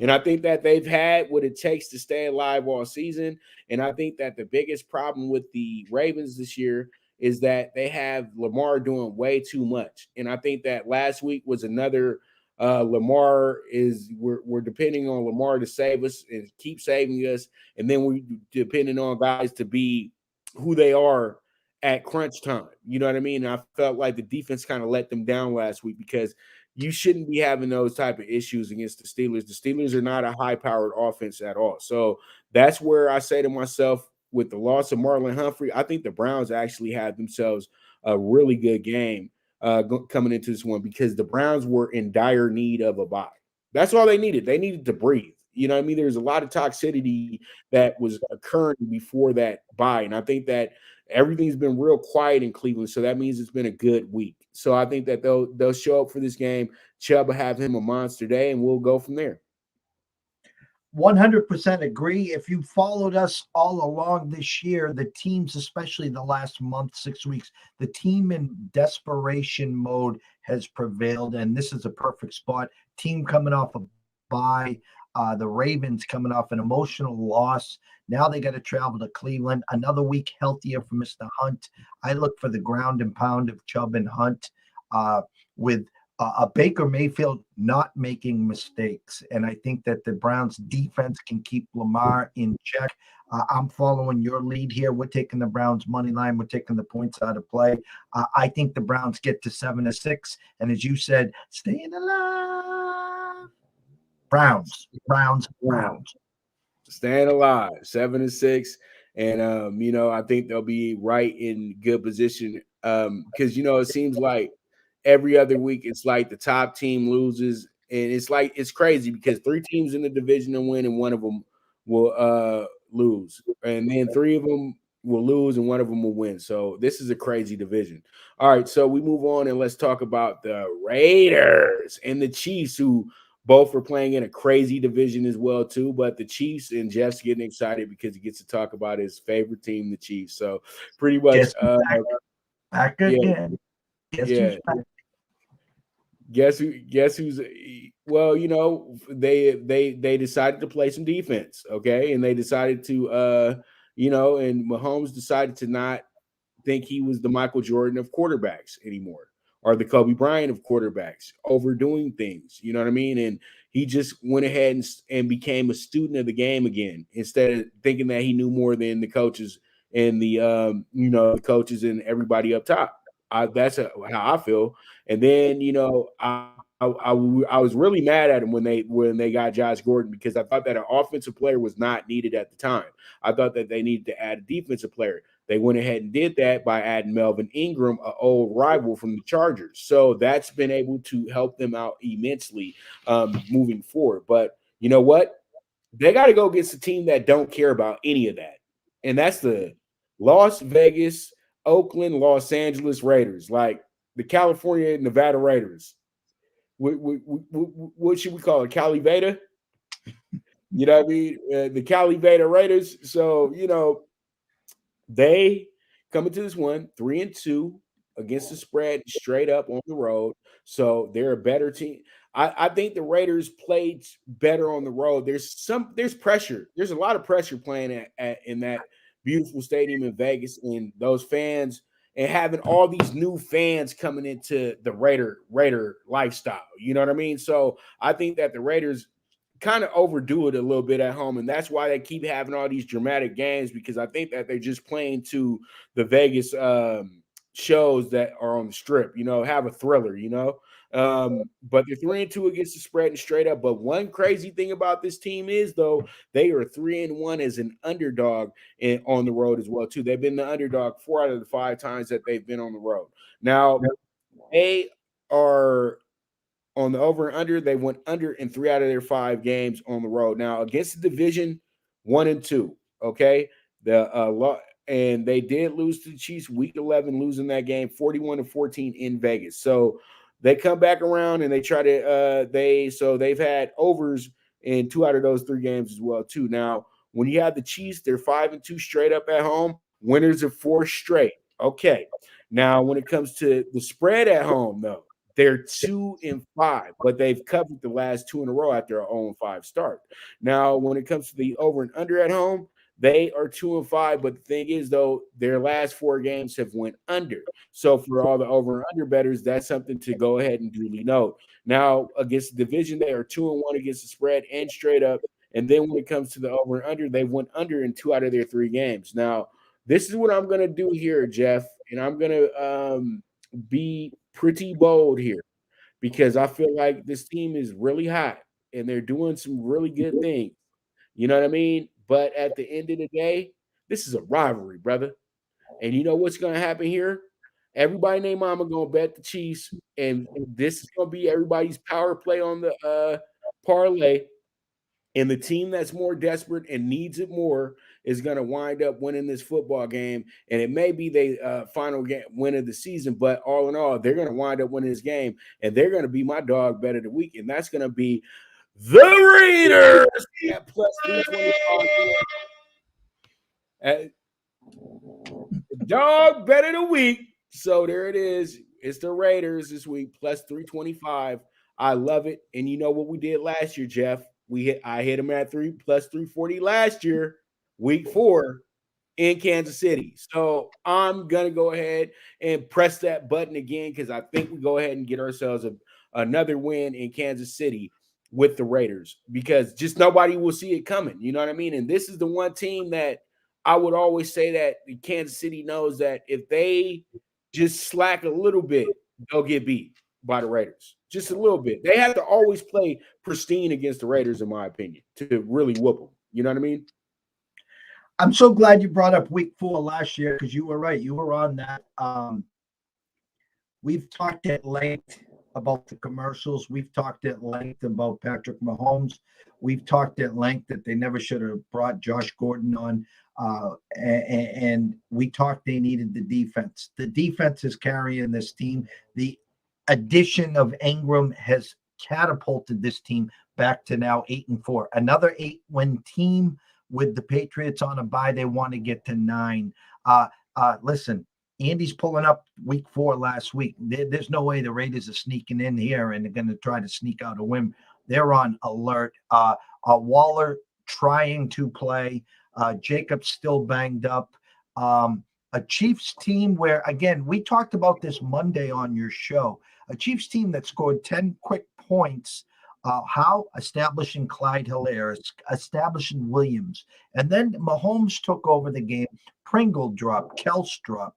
And I think that they've had what it takes to stay alive all season. And I think that the biggest problem with the Ravens this year is that they have Lamar doing way too much. And I think that last week was another we're depending on Lamar to save us and keep saving us. And then we're depending on guys to be who they are at crunch time. You know what I mean? And I felt like the defense kind of let them down last week because you shouldn't be having those type of issues against the Steelers. The Steelers are not a high-powered offense at all. So that's where I say to myself, with the loss of Marlon Humphrey, I think the Browns actually had themselves a really good game coming into this one because the Browns were in dire need of a bye. That's all they needed. They needed to breathe. You know what I mean? There's a lot of toxicity that was occurring before that bye. And I think that everything's been real quiet in Cleveland, so that means it's been a good week. So I think that they'll show up for this game. Chubb will have him a monster day, and we'll go from there. 100% agree. If you followed us all along this year, the teams, especially the last month, 6 weeks, the team in desperation mode has prevailed, and this is a perfect spot. Team coming off a bye, the Ravens coming off an emotional loss. Now they got to travel to Cleveland. Another week healthier for Mr. Hunt. I look for the ground and pound of Chubb and Hunt with a Baker Mayfield not making mistakes. And I think that the Browns defense can keep Lamar in check. I'm following your lead here. We're taking the Browns money line. We're taking the points out of play. I think the Browns get to 7-6. And as you said, staying alive. Browns. Staying alive, 7-6. And, I think they'll be right in good position because, it seems like every other week it's like the top team loses. And it's crazy because 3 teams in the division will win and one of them will lose. And then 3 of them will lose and one of them will win. So this is a crazy division. All right, so we move on and let's talk about the Raiders and the Chiefs, who both are playing in a crazy division as well, too. But the Chiefs, and Jeff's getting excited because he gets to talk about his favorite team, the Chiefs. So pretty much back again. Who's back? Guess who's well, they decided to play some defense, okay? And they decided to and Mahomes decided to not think he was the Michael Jordan of quarterbacks anymore. are the Kobe Bryant of quarterbacks, overdoing things. You know what I mean? And he just went ahead and became a student of the game again, instead of thinking that he knew more than the coaches and the coaches and everybody up top. That's how I feel. And then I was really mad at him when they got Josh Gordon, because I thought that an offensive player was not needed at the time. I thought that they needed to add a defensive player. They went ahead and did that by adding Melvin Ingram, an old rival from the Chargers. So that's been able to help them out immensely moving forward. But you know what? They got to go against a team that don't care about any of that. And that's the Las Vegas, Oakland, Los Angeles Raiders, like the California, Nevada Raiders. What should we call it? Cali Veda? You know what I mean? The Cali Veda Raiders. So, they come into this one 3-2 against the spread, straight up on the road. So they're a better team. I think the Raiders played better on the road. There's pressure. There's a lot of pressure playing in that beautiful stadium in Vegas, and those fans, and having all these new fans coming into the Raider lifestyle. You know what I mean? So I think that the Raiders kind of overdo it a little bit at home, and that's why they keep having all these dramatic games, because I think that they're just playing to the Vegas shows that are on the strip, have a thriller, but they're 3-2 against the spread and straight up. But one crazy thing about this team is, though, they are 3-1 as an underdog on the road as well too. They've been the underdog 4 out of the 5 times that they've been on the road. Now they are on the over and under. They went under in 3 out of their 5 games on the road. Now against the division 1-2, okay, and they did lose to the Chiefs week 11, losing that game 41-14 in Vegas. So they come back around and they try to they've had overs in 2 out of those 3 games as well too. Now when you have the Chiefs, they're 5-2 straight up at home, winners of 4 straight. Okay. Now when it comes to the spread at home, though, they're 2-5, but they've covered the last 2 in a row after a 0-5 start. Now, when it comes to the over and under at home, they are 2-5, but the thing is, though, their last 4 games have went under. So for all the over and under bettors, that's something to go ahead and duly note. Now, against the division, they are 2-1 against the spread and straight up. And then when it comes to the over and under, they went under in 2 out of their 3 games. Now, this is what I'm going to do here, Jeff, and I'm going to be pretty bold here, because I feel like this team is really hot and they're doing some really good things. You know what I mean? But at the end of the day, this is a rivalry, brother. And you know what's going to happen here? Everybody named Mama going to bet the Chiefs, and this is going to be everybody's power play on the parlay. And the team that's more desperate and needs it more is going to wind up winning this football game. And it may be the final win of the season, but all in all, they're going to wind up winning this game. And they're going to be my dog bet of the week. And that's going to be the Raiders at plus 325. Dog bet of the week. So there it is. It's the Raiders this week, plus 325. I love it. And you know what we did last year, Jeff? I hit him at plus 340 last year, week 4 in Kansas City. So I'm gonna go ahead and press that button again, because I think we go ahead and get ourselves another win in Kansas City with the Raiders, because just nobody will see it coming. You know what I mean? And this is the one team that I would always say that Kansas City knows that if they just slack a little bit, they'll get beat by the Raiders. Just a little bit. They have to always play pristine against the Raiders, in my opinion, to really whoop them. You know what I mean? I'm so glad you brought up week 4 last year, because you were right. You were on that. We've talked at length about the commercials. We've talked at length about Patrick Mahomes. We've talked at length that they never should have brought Josh Gordon on. And we talked they needed the defense. The defense is carrying this team. The addition of Ingram has catapulted this team back to now 8-4. Another 8-win team with the Patriots on a bye. They want to get to 9. Listen, Andy's pulling up week 4 last week. There's no way the Raiders are sneaking in here and they're going to try to sneak out a win. They're on alert. Waller trying to play. Jacob's still banged up. a Chiefs team where, again, we talked about this Monday on your show, a Chiefs team that scored 10 quick points. How? Establishing Clyde Hilaire, establishing Williams. And then Mahomes took over the game. Pringle drop, Kels drop,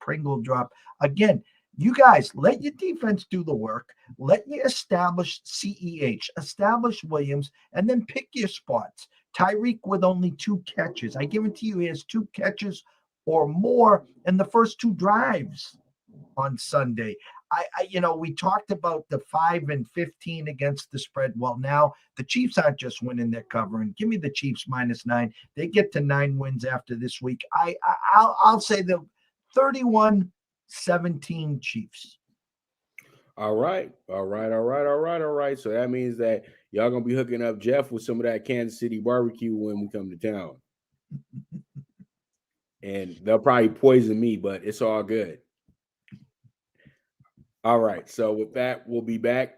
Pringle drop. Again, you guys, let your defense do the work. Let you establish CEH, establish Williams, and then pick your spots. Tyreek with only 2 catches. I guarantee you he has 2 catches or more in the first 2 drives on Sunday. We talked about the 5-15 against the spread. Well, now the Chiefs aren't just winning, they're covering. Give me the Chiefs -9. They get to 9 wins after this week. I'll say the 31-17 Chiefs. All right. So that means that y'all gonna be hooking up Jeff with some of that Kansas City barbecue when we come to town. And they'll probably poison me, but it's all good. All right. So with that, we'll be back.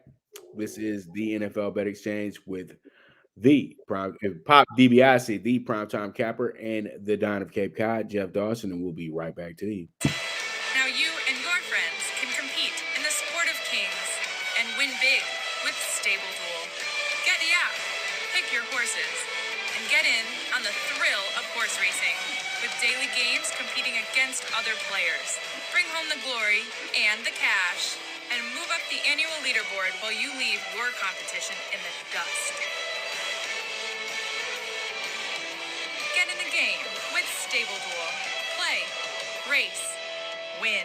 This is the NFL Bet Exchange with the Pop DiBiase, the primetime capper, and the Don of Cape Cod, Jeff Dawson, and we'll be right back to you. Now you and your friends can compete in the sport of kings and win big with Stable Duel. Get the app, pick your horses, and get in on the thrill of horse racing with daily games competing against other players. Bring home the glory and the cash and move up the annual leaderboard while you leave your competition in the dust. Get in the game with Stable Duel. Play, race, win.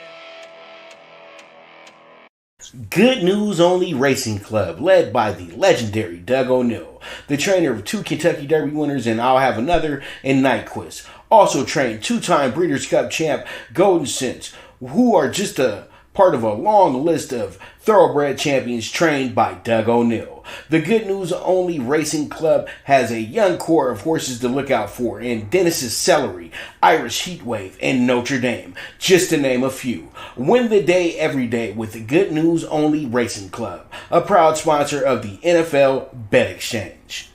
Good News Only Racing Club, led by the legendary Doug O'Neill, the trainer of 2 Kentucky Derby winners, and I'll have another in Nyquist. Also trained 2-time Breeders' Cup champ Golden Sense, who are just a part of a long list of thoroughbred champions trained by Doug O'Neill. The Good News Only Racing Club has a young core of horses to look out for in Dennis's Celery, Irish Heatwave, and Notre Dame, just to name a few. Win the day every day with the Good News Only Racing Club, a proud sponsor of the NFL Bet Exchange.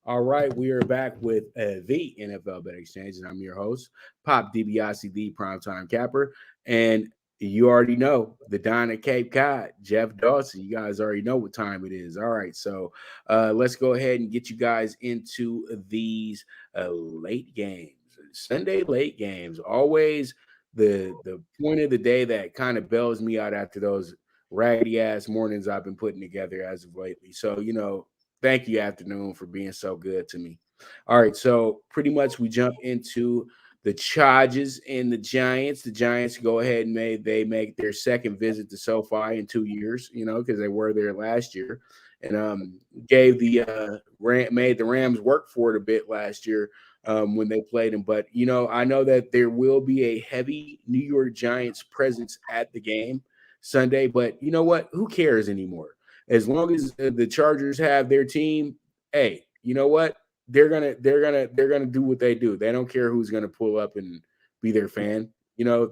All right, we are back with the NFL Bet Exchange, and I'm your host, Pop DiBiase, the primetime capper. And you already know the Don at Cape Cod, Jeff Dawson. You guys already know what time it is. All right, so let's go ahead and get you guys into these late games, Sunday late games. Always the point of the day that kind of bails me out after those raggedy ass mornings I've been putting together as of lately. So thank you, afternoon, for being so good to me. All right, so pretty much we jump into the Chargers and the Giants. The Giants go ahead and make their second visit to SoFi in 2 years, because they were there last year, and made the Rams work for it a bit last year when they played them. But I know that there will be a heavy New York Giants presence at the game Sunday. But you know what? Who cares anymore? As long as the Chargers have their team, hey, you know what? They're gonna do what they do. They don't care who's gonna pull up and be their fan. They know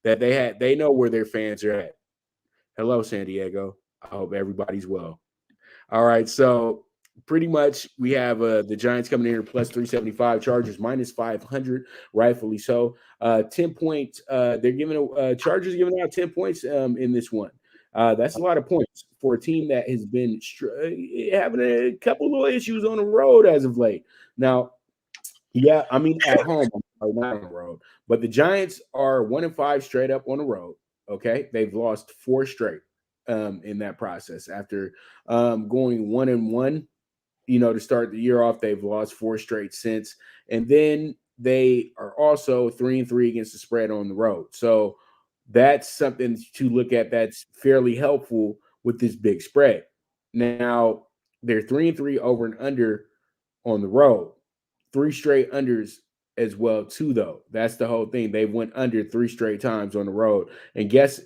that they know where their fans are at. Hello, San Diego. I hope everybody's well. All right, so pretty much we have the Giants coming in here plus 375, Chargers minus 500, rightfully so. 10 points. They're giving Chargers giving out 10 points in this one. That's a lot of points for a team that has been having a couple of little issues on the road as of late. Now, yeah, I mean at home, not on the road, but the Giants are 1-5 straight up on the road. Okay, they've lost 4 straight in that process after going 1-1. To start the year off, they've lost 4 straight since, and then they are also 3-3 against the spread on the road. So that's something to look at. That's fairly helpful with this big spread. Now they're 3-3 over and under on the road, 3 straight unders as well too. Though that's the whole thing. They went under 3 straight times on the road, and guess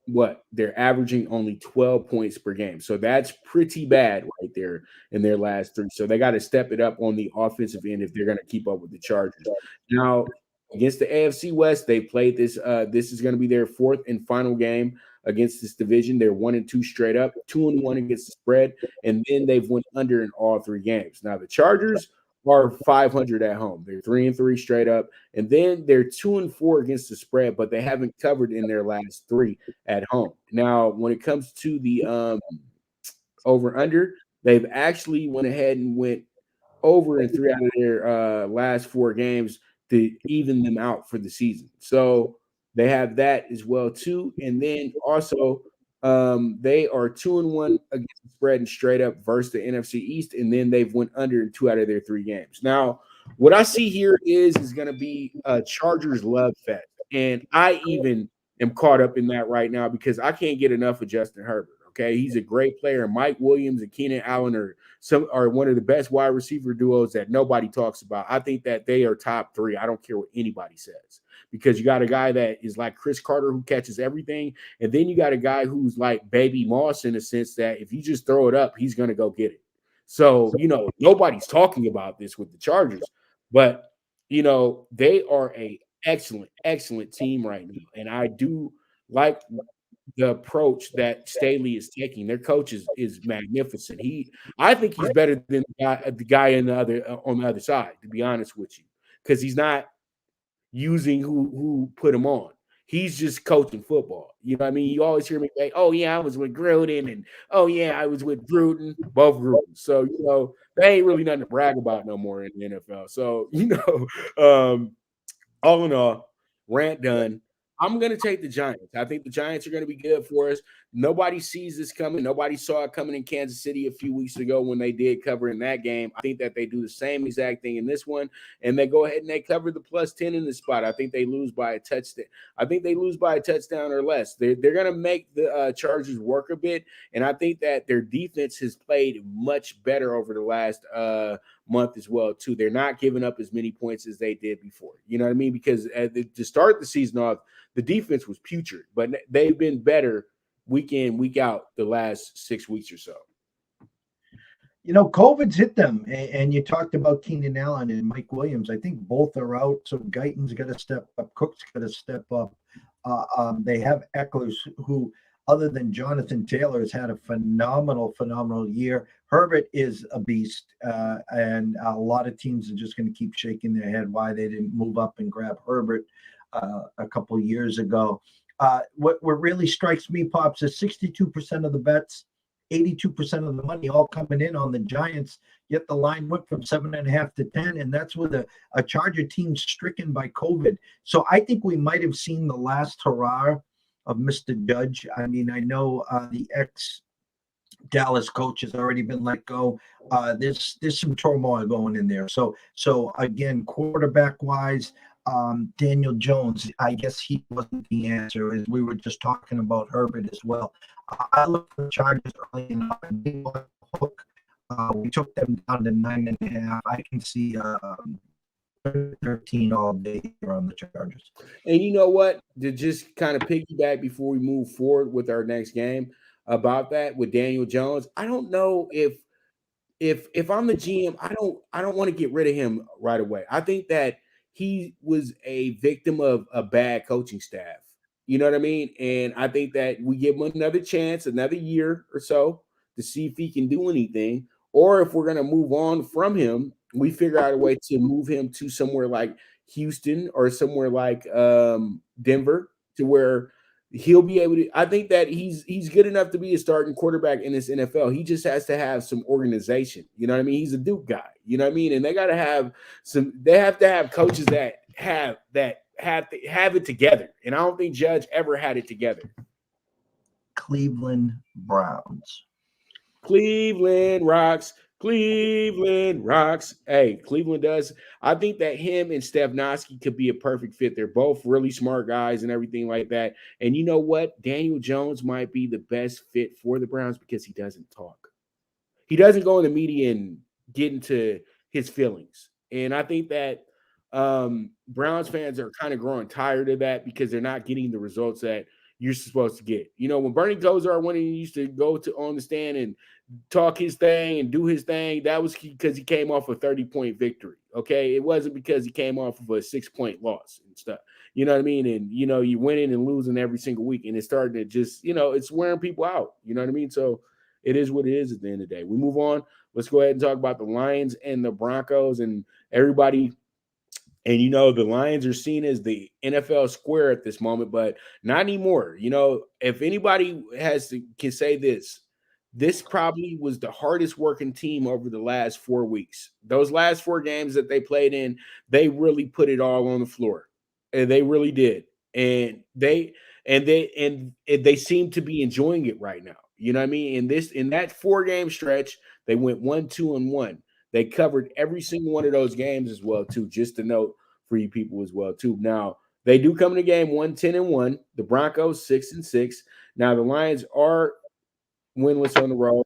what? They're averaging only 12 points per game. So that's pretty bad right there in their last 3. So they got to step it up on the offensive end if they're going to keep up with the Chargers. Now, against the AFC West, they played this. This is going to be their 4th and final game against this division. They're 1-2 straight up, 2-1 against the spread, and then they've went under in all 3 games. Now the Chargers are 500 at home. They're 3-3 straight up, and then they're 2-4 against the spread, but they haven't covered in their last 3 at home. Now, when it comes to the over under, they've actually went ahead and went over in 3 out of their last 4 games to even them out for the season. So they have that as well too, and then also they are 2-1 against the spread and straight up versus the NFC East, and then they've went under in 2 out of their 3 games. Now, what I see here is going to be a Chargers love fest, and I even am caught up in that right now because I can't get enough of Justin Herbert. Okay, he's a great player. Mike Williams and Keenan Allen are one of the best wide receiver duos that nobody talks about. I think that they are top 3. I don't care what anybody says, because you got a guy that is like Chris Carter who catches everything, and then you got a guy who's like Baby Moss in a sense that if you just throw it up, he's going to go get it. So, nobody's talking about this with the Chargers, but, they are a excellent team right now, and I do like the approach that Staley is taking. Their coach is magnificent. I think he's better than the guy on the other side, to be honest with you, because he's not using who put him on. He's just coaching football. You know what I mean? You always hear me say, "Oh yeah, I was with Gruden," and "Oh yeah, I was with Gruden." Both Gruden. So they ain't really nothing to brag about no more in the NFL. So all in all, rant done. I'm going to take the Giants. I think the Giants are going to be good for us. Nobody sees this coming. Nobody saw it coming in Kansas City a few weeks ago when they did cover in that game. I think that they do the same exact thing in this one, and they go ahead and they cover the +10 in the spot. I think they lose by a touchdown. I think they lose by a touchdown or less. They're going to make the Chargers work a bit, and I think that their defense has played much better over the last month as well too. They're not giving up as many points as they did before. You know what I mean? Because to start the season off, the defense was putrid, but they've been better week in, week out the last 6 weeks or so. COVID's hit them, and you talked about Keenan Allen and Mike Williams. I think both are out, so Guyton's got to step up. Cook's got to step up. They have Eckler, who, other than Jonathan Taylor, has had a phenomenal year. Herbert is a beast, and a lot of teams are just going to keep shaking their head why they didn't move up and grab Herbert a couple years ago. What really strikes me, Pops, is 62% of the bets, 82% of the money all coming in on the Giants, yet the line went from 7.5 to 10, and that's with a Charger team stricken by COVID. So I think we might have seen the last hurrah of Mr. Judge. I mean, I know the ex-Dallas coach has already been let go. There's some turmoil going in there. So again, quarterback-wise, Daniel Jones, I guess he wasn't the answer, as we were just talking about Herbert as well. I looked for the Chargers early enough, and they were hook. We took them down to 9.5. I can see 13 all day here on the Chargers. And you know what? To just kind of piggyback before we move forward with our next game about that with Daniel Jones, I don't know if I'm the GM, I don't want to get rid of him right away. I think that he was a victim of a bad coaching staff. You know what I mean? And I think that we give him another chance, another year or so, to see if he can do anything. Or if we're going to move on from him, we figure out a way to move him to somewhere like Houston or somewhere like Denver, to where he'll be able to. I think that he's good enough to be a starting quarterback in this NFL. He just has to have some organization. You know what I mean? He's a Duke guy. You know what I mean? And they got to have some. They have to have coaches that have it together. And I don't think Judge ever had it together. Cleveland Browns. Cleveland rocks. Cleveland rocks. Hey, Cleveland does. I think that him and Stepnoski could be a perfect fit. They're both really smart guys and everything like that. And you know what? Daniel Jones might be the best fit for the Browns because he doesn't talk. He doesn't go in the media and get into his feelings. And I think that Browns fans are kind of growing tired of that because they're not getting the results that you're supposed to get. You know, when Bernie Kosar, when he used to go on the stand and talk his thing and do his thing, that was because he came off a 30-point victory. Okay, it wasn't because he came off of a 6-point loss and stuff. You know what I mean? And you winning and losing every single week, and it's starting to just it's wearing people out. You know what I mean? So it is what it is at the end of the day. We move on. let's go ahead and talk about the Lions and the Broncos and everybody. And, the Lions are seen as the NFL square at this moment, but not anymore. If anybody can say this probably was the hardest working team over the last 4 weeks. Those last 4 games that they played in, they really put it all on the floor. And they really did. And they seem to be enjoying it right now. You know what I mean? In that 4-game stretch, they went 1-2-1. They covered every single one of those games as well, too. Just to note for you people as well, too. Now, they do come in the game 1-10-1. The Broncos 6-6. Now, the Lions are winless on the road,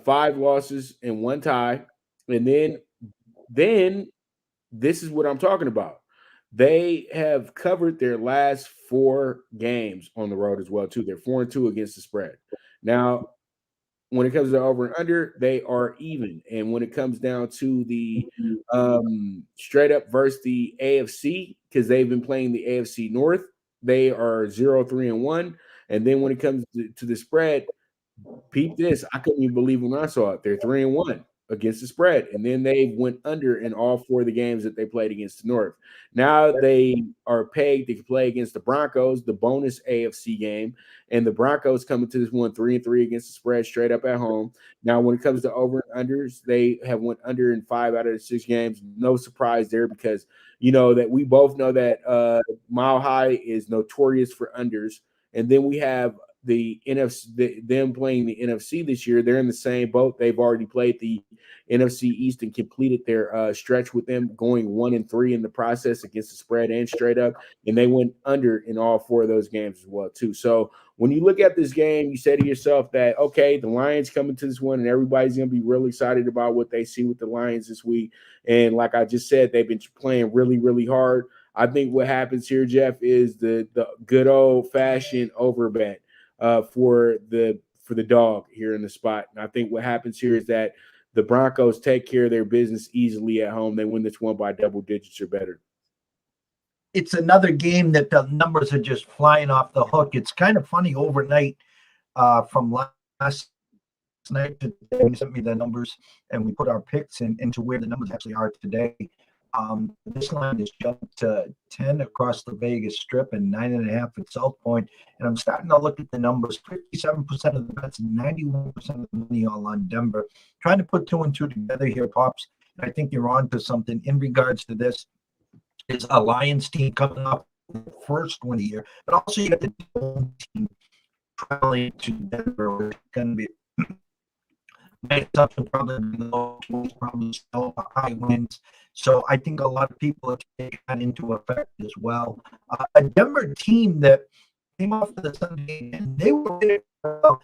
5 losses and 1 tie. And then this is what I'm talking about. They have covered their last 4 games on the road as well, too. They're 4-2 against the spread. Now, when it comes to over and under, they are even. And when it comes down to the straight up versus the AFC, because they've been playing the AFC North, they are 0-3-1. And then when it comes to the spread, peep this. I couldn't even believe when I saw it. They're 3-1 against the spread. And then they went under in all 4 of the games that they played against the North. Now they are pegged to play against the Broncos, the bonus AFC game. And the Broncos coming to this one 3-3 against the spread straight up at home. Now, when it comes to over and unders, they have went under in 5 out of the 6 games. No surprise there because, that we both know that Mile High is notorious for unders. And then we have the NFC, them playing the NFC this year. They're in the same boat. They've already played the NFC East and completed their stretch with them, going 1-3 in the process against the spread and straight up. And they went under in all 4 of those games as well, too. So when you look at this game, you say to yourself that, okay, the Lions coming to this one and everybody's going to be really excited about what they see with the Lions this week. And like I just said, they've been playing really, really hard. I think what happens here, Jeff, is the good old-fashioned overbet for the dog here in the spot. And I think what happens here is that the Broncos take care of their business easily at home. They win this one by double digits or better. It's another game that the numbers are just flying off the hook. It's kind of funny overnight from last night to today. He sent me the numbers and we put our picks into where the numbers actually are today. This line has jumped to 10 across the Vegas Strip and 9.5 at South Point. And I'm starting to look at the numbers. 57% of the bets, 91% of the money all on Denver. Trying to put 2 and 2 together here, Pops. And I think you're on to something in regards to this. Is a Lions team coming up the first one here, but also you got the team traveling to Denver, which is going to be my assumption probably still high winds. So I think a lot of people are taking that into effect as well. A Denver team that came off the Sunday and they were well,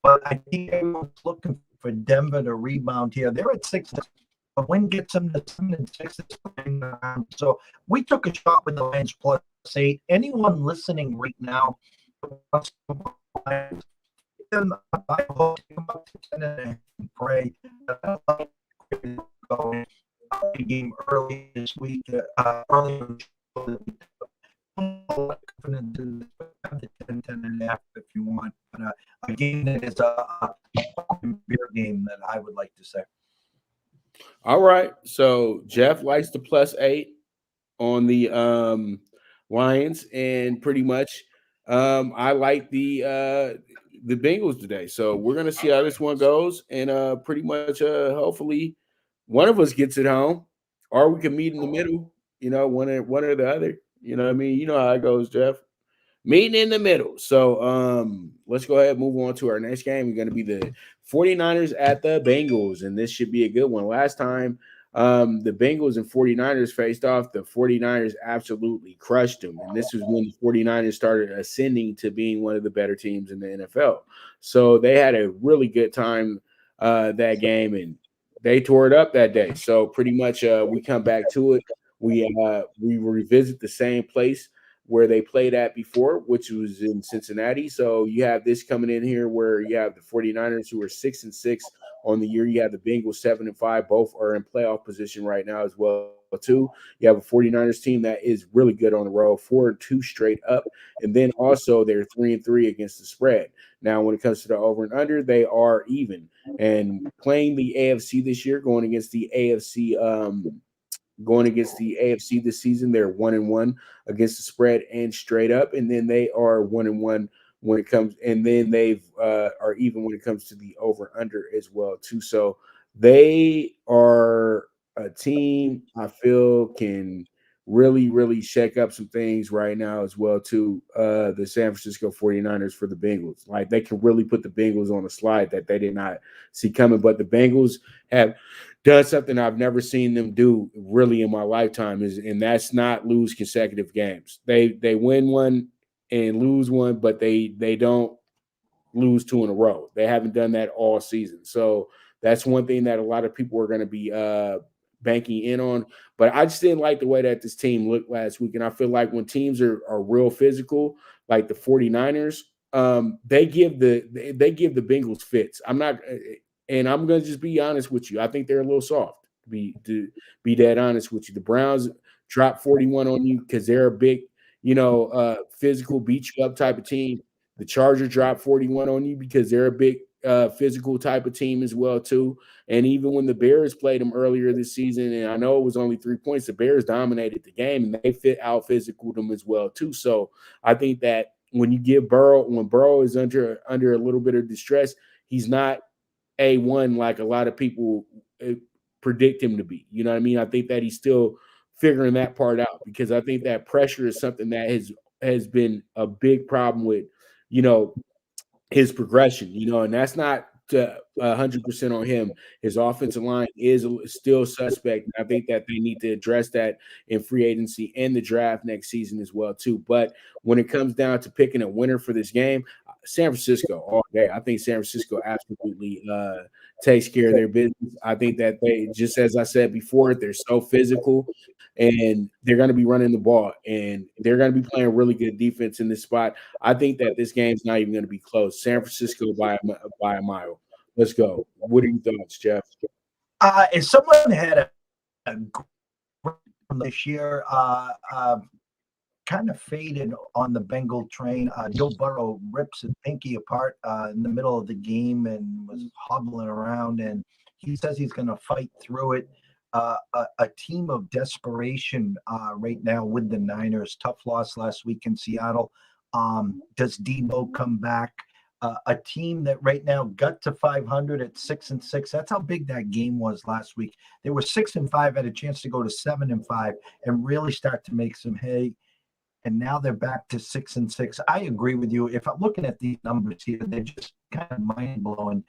but I think everyone's looking for Denver to rebound here. They're at 6. A win gets them to 7-6. So we took a shot with the Lions +8. Anyone listening right now wants to them I hope take them up to 10 and pray. Game early this week. Early confident to have the 10.5 if you want. But again, it is a beer game that I would like to say. All right. So Jeff likes the +8 on the Lions, and pretty much I like the Bengals today. So we're gonna see how this one goes, and pretty much hopefully one of us gets it home, or we can meet in the middle. One or the other. You know what I mean? You know how it goes, Jeff. Meeting in the middle. So let's go ahead and move on to our next game. We're going to be the 49ers at the Bengals, and this should be a good one. Last time the Bengals and 49ers faced off, the 49ers absolutely crushed them, and this was when the 49ers started ascending to being one of the better teams in the NFL. So they had a really good time that game, and they tore it up that day. So pretty much we come back to it. We revisit the same place. where they played at before, which was in Cincinnati. So you have this coming in here where you have the 49ers who are 6-6 on the year. You have the Bengals 7-5. Both are in playoff position right now as well, too. You have a 49ers team that is really good on the road, 4-2 straight up. And then also they're 3-3 against the spread. Now, when it comes to the over and under, they are even. And playing the AFC this year, going against the AFC this season, they're 1-1 against the spread and straight up, and then they are 1-1 when it comes, and then they've are even when it comes to the over under as well too. So they are a team I feel can really shake up some things right now as well too. The San Francisco 49ers for the Bengals, like they can really put the Bengals on a slide that they did not see coming, but the Bengals have done something I've never seen them do really in my lifetime, and that's not lose consecutive games. They win one and lose one, but they don't lose two in a row. They haven't done that all season. So that's one thing that a lot of people are going to be banking in on. But I just didn't like the way that this team looked last week. And I feel like when teams are real physical, like the 49ers, they give the Bengals fits. I'm not and I'm going to just be honest with you. I think they're a little soft, to be dead honest with you. The Browns dropped 41 on you because they're a big, physical, beat you up type of team. The Chargers dropped 41 on you because they're a big physical type of team as well, too. And even when the Bears played them earlier this season, and I know it was only 3 points, the Bears dominated the game, and they out physical them as well, too. So I think that when Burrow is under a little bit of distress, he's not A1 like a lot of people predict him to be. You know what I mean? I think that he's still figuring that part out, because I think that pressure is something that has been a big problem with, his progression, and that's not 100% on him. His offensive line is still suspect, and I think that they need to address that in free agency and the draft next season as well, too. But when it comes down to picking a winner for this game, San Francisco all day. I think San Francisco absolutely takes care of their business. I think that they, just as I said before, they're so physical, and they're going to be running the ball, and they're going to be playing really good defense in this spot. I think that this game's not even going to be close. San Francisco by a mile. Let's go. What are your thoughts, Jeff? If someone had a great this year, kind of faded on the Bengal train. Joe Burrow rips his pinky apart in the middle of the game and was hobbling around, and he says he's going to fight through it. A team of desperation right now with the Niners. Tough loss last week in Seattle. Does Debo come back? A team that right now got to 500 at 6-6. That's how big that game was last week. They were 6-5, had a chance to go to 7-5 and really start to make some hay. And now they're back to 6-6. I agree with you. If I'm looking at these numbers here, they're just kind of mind blowing.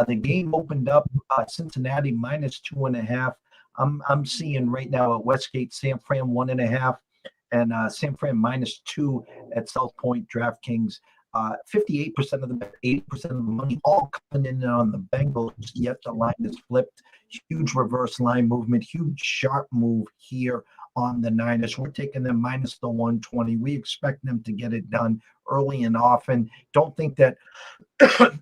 The game opened up Cincinnati -2.5. I'm seeing right now at Westgate San Fran 1.5 and San Fran -2 at South Point DraftKings. 58% of the 80% of the money all coming in on the Bengals, yet the line is flipped. Huge reverse line movement, huge sharp move here on the Niners. We're taking them minus the 120. We expect them to get it done early and often. Don't think that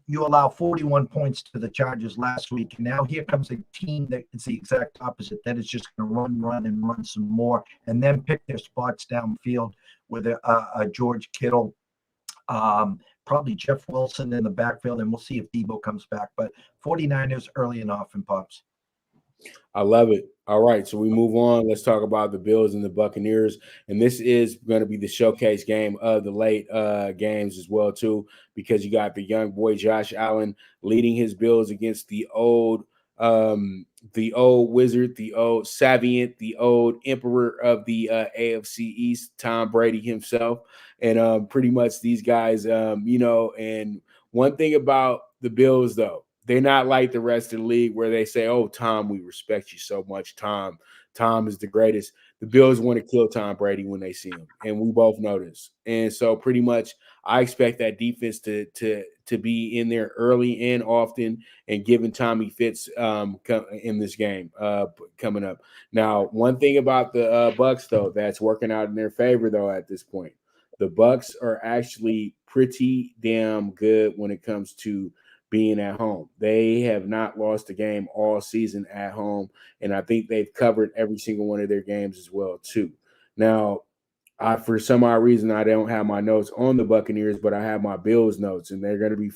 you allow 41 points to the Chargers last week. Now here comes a team that is the exact opposite. That is just going to run some more, and then pick their spots downfield with a George Kittle. Probably Jeff Wilson in the backfield, and we'll see if Debo comes back. But 49ers early and often, Pops. I love it. All right, so we move on. Let's talk about the Bills and the Buccaneers. And this is going to be the showcase game of the late games as well, too, because you got the young boy Josh Allen leading his Bills against the old wizard, the old Savient, the old emperor of the AFC East, Tom Brady himself. And pretty much these guys, and one thing about the Bills, though, they're not like the rest of the league where they say, oh, Tom, we respect you so much. Tom is the greatest. The Bills want to kill Tom Brady when they see him, and we both know this. And so pretty much I expect that defense to to be in there early and often and giving Tommy fits in this game coming up. Now, one thing about the Bucs, though, that's working out in their favor, though, at this point, the Bucs are actually pretty damn good when it comes to being at home. They have not lost a game all season at home, and I think they've covered every single one of their games as well, too. Now, for some odd reason, I don't have my notes on the Buccaneers, but I have my Bills notes, and they're going to be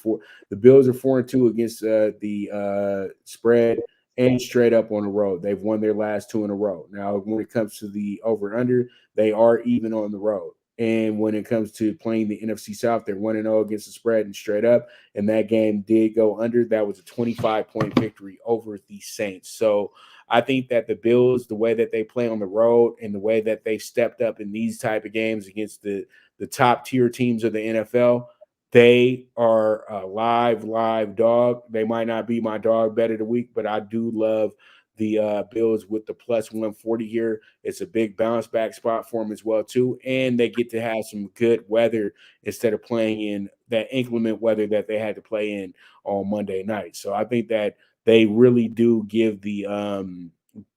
the Bills are 4-2 against the spread and straight up on the road. They've won their last 2 in a row. Now, when it comes to the over/under, they are even on the road. And when it comes to playing the NFC South, they're 1-0 against the spread and straight up. And that game did go under. That was a 25-point victory over the Saints. So I think that the Bills, the way that they play on the road and the way that they stepped up in these type of games against the top tier teams of the NFL, they are a live dog. They might not be my dog bet of the week, but I do love the Bills with the plus 140 here. It's a big bounce back spot for them as well, too. And they get to have some good weather instead of playing in that inclement weather that they had to play in on Monday night. So I think that they really do give the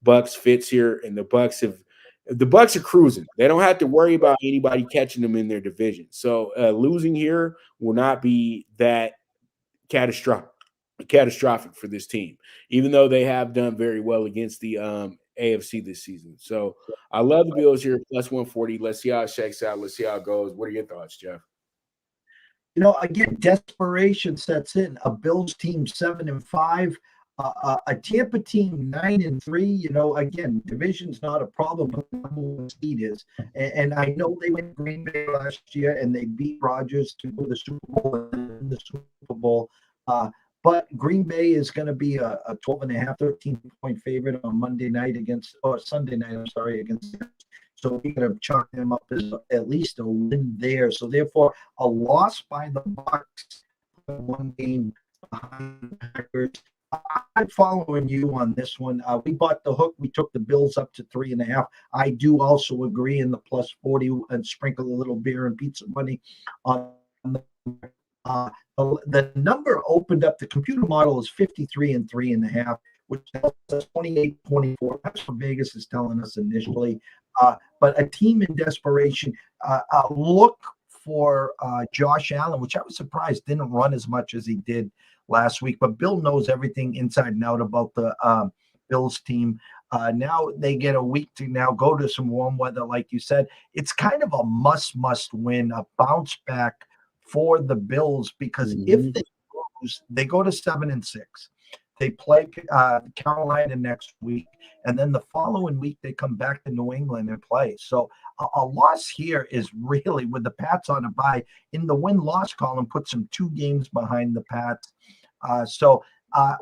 Bucs fits here, and the Bucs are cruising. They don't have to worry about anybody catching them in their division. So losing here will not be that catastrophic for this team, even though they have done very well against the AFC this season. So I love the Bills here, plus 140. Let's see how it shakes out. Let's see how it goes. What are your thoughts, Jeff? Again, desperation sets in. A Bills team 7-5, a Tampa team 9-3. Again, division's not a problem, but the number one seed is. And I know they went Green Bay last year and they beat Rodgers to go to the Super Bowl and the Super Bowl. But Green Bay is going to be a 12.5, 13-point favorite on Sunday night, against. So we're going to chalk them up as at least a win there. So therefore, a loss by the Bucs, one game behind the Packers. I'm following you on this one. We bought the hook. We took the Bills up to 3.5. I do also agree in the plus 40 and sprinkle a little beer and pizza money on the number opened up. The computer model is 53 and 3.5, which tells us 28-24. That's what Vegas is telling us initially. But a team in desperation, look for Josh Allen, which I was surprised didn't run as much as he did last week. But Bill knows everything inside and out about the Bills team. Now they get a week to now go to some warm weather, like you said. It's kind of a must win, a bounce back for the Bills, because if they lose, they go to 7-6. They play Carolina next week, and then the following week they come back to New England and play. So a loss here is really, with the Pats on a bye, in the win-loss column, puts them 2 games behind the Pats. So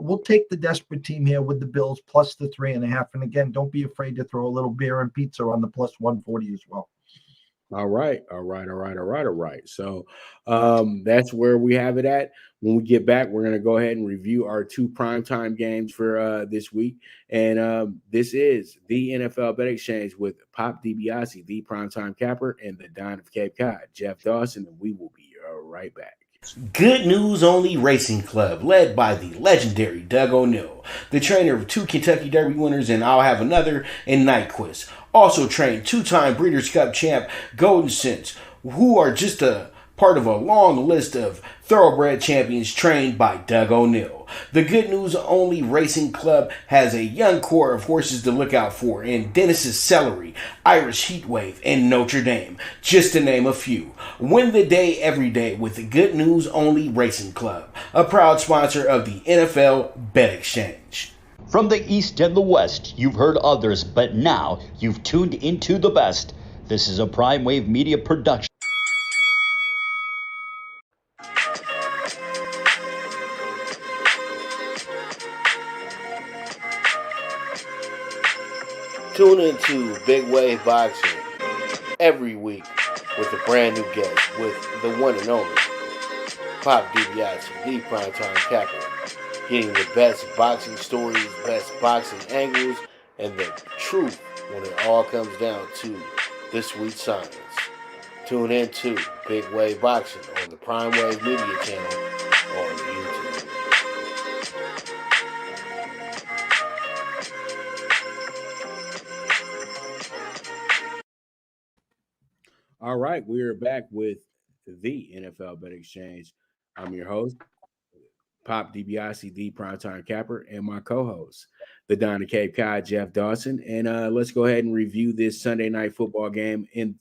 we'll take the desperate team here with the Bills plus the 3.5. And again, don't be afraid to throw a little beer and pizza on the plus 140 as well. All right. So that's where we have it at. When we get back, we're going to go ahead and review our 2 primetime games for this week. And this is the NFL Bet Exchange with Pop DiBiase, the primetime capper, and the Don of Cape Cod, Jeff Dawson, and we will be right back. Good News Only Racing Club, led by the legendary Doug O'Neill, the trainer of 2 Kentucky Derby winners, and I'll have another in Nyquist. Also trained 2-time Breeders' Cup champ Golden Sense, who are just a part of a long list of thoroughbred champions trained by Doug O'Neill. The Good News Only Racing Club has a young core of horses to look out for in Dennis's Celery, Irish Heatwave, and Notre Dame, just to name a few. Win the day every day with the Good News Only Racing Club, a proud sponsor of the NFL Bet Exchange. From the East and the West, you've heard others, but now you've tuned into the best. This is a Prime Wave Media production. Tune into Big Wave Boxing every week with a brand new guest, with the one and only Pop DiBiase, the primetime capper, getting the best boxing stories, best boxing angles, and the truth when it all comes down to the sweet science. Tune in to Big Wave Boxing on the Prime Wave Media channel All right, we're back with the NFL Bet Exchange. I'm your host, Pop DiBiase, the Primetime Capper, and my co-host, the Don of Cape Cod, Jeff Dawson. And let's go ahead and review this Sunday night football game in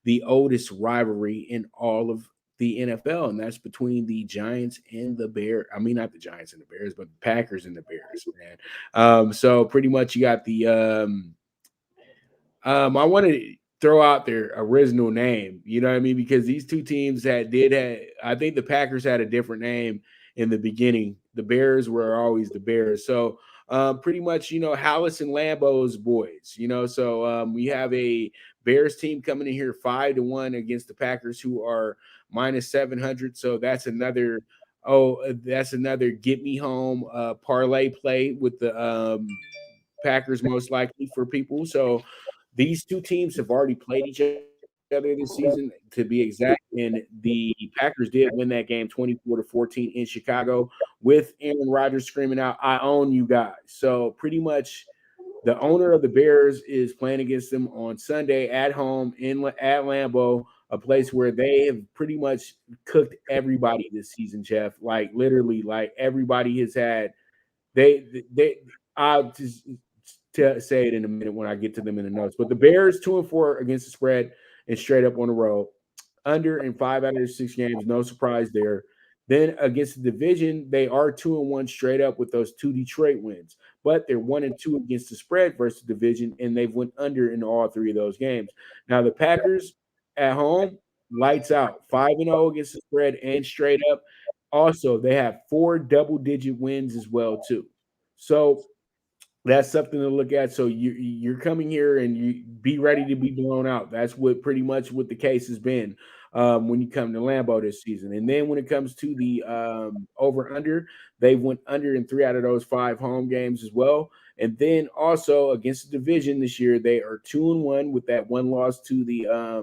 the oldest rivalry in all of the NFL, and that's between the Giants and the Bears. I mean, not the Giants and the Bears, but the Packers and the Bears, man. So pretty much you got the I want to throw out their original name, you know what I mean? Because these two teams I think the Packers had a different name in the beginning. The Bears were always the Bears. So pretty much, Hallis and Lambeau's boys, so we have a Bears team coming in here 5-1 against the Packers, who are minus 700. So that's another get me home parlay play with the Packers, most likely, for people. So these two teams have already played each other this season, to be exact, and the Packers did win that game 24-14 in Chicago, with Aaron Rodgers screaming out, "I own you guys." So pretty much the owner of the Bears is playing against them on Sunday at home at Lambeau, a place where they have pretty much cooked everybody this season, Jeff. Like literally, like everybody has had. I'll just say it in a minute when I get to them in the notes. But the Bears 2-4 against the spread and straight up on the road, under in 5 out of their 6 games. No surprise there. Then against the division, they are 2-1 straight up with those 2 Detroit wins, but they're 1-2 against the spread versus the division, and they've went under in all 3 of those games. Now the Packers at home, lights out, 5-0 against the spread and straight up. Also, they have 4 double-digit wins as well too. So that's something to look at. So you're coming here and you be ready to be blown out. That's pretty much what the case has been when you come to Lambeau this season. And then when it comes to the over under, they went under in 3 out of those 5 home games as well. And then also against the division this year, they are 2-1 with that 1 loss to the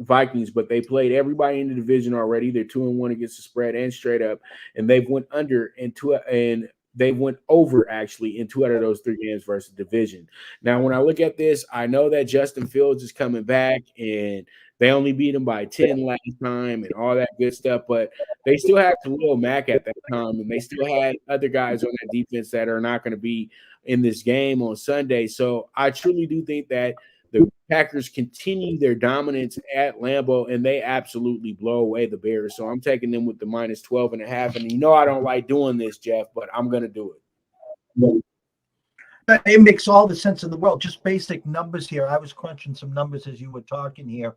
Vikings, but they played everybody in the division already. They're 2-1 against the spread and straight up, and they've went under and they went over actually in 2 out of those 3 games versus division. Now, when I look at this, I know that Justin Fields is coming back, and they only beat him by 10 last time and all that good stuff, but they still had Khalil Mack at that time, and they still had other guys on that defense that are not going to be in this game on Sunday. So I truly do think that the Packers continue their dominance at Lambeau, and they absolutely blow away the Bears. So I'm taking them with the minus 12.5. And I don't like doing this, Jeff, but I'm going to do it. It makes all the sense in the world. Just basic numbers here. I was crunching some numbers as you were talking here.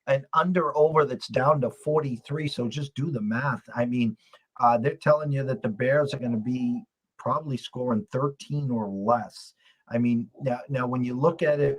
An under-over that's down to 43. So just do the math. I mean, they're telling you that the Bears are going to be probably scoring 13 or less. I mean, now when you look at it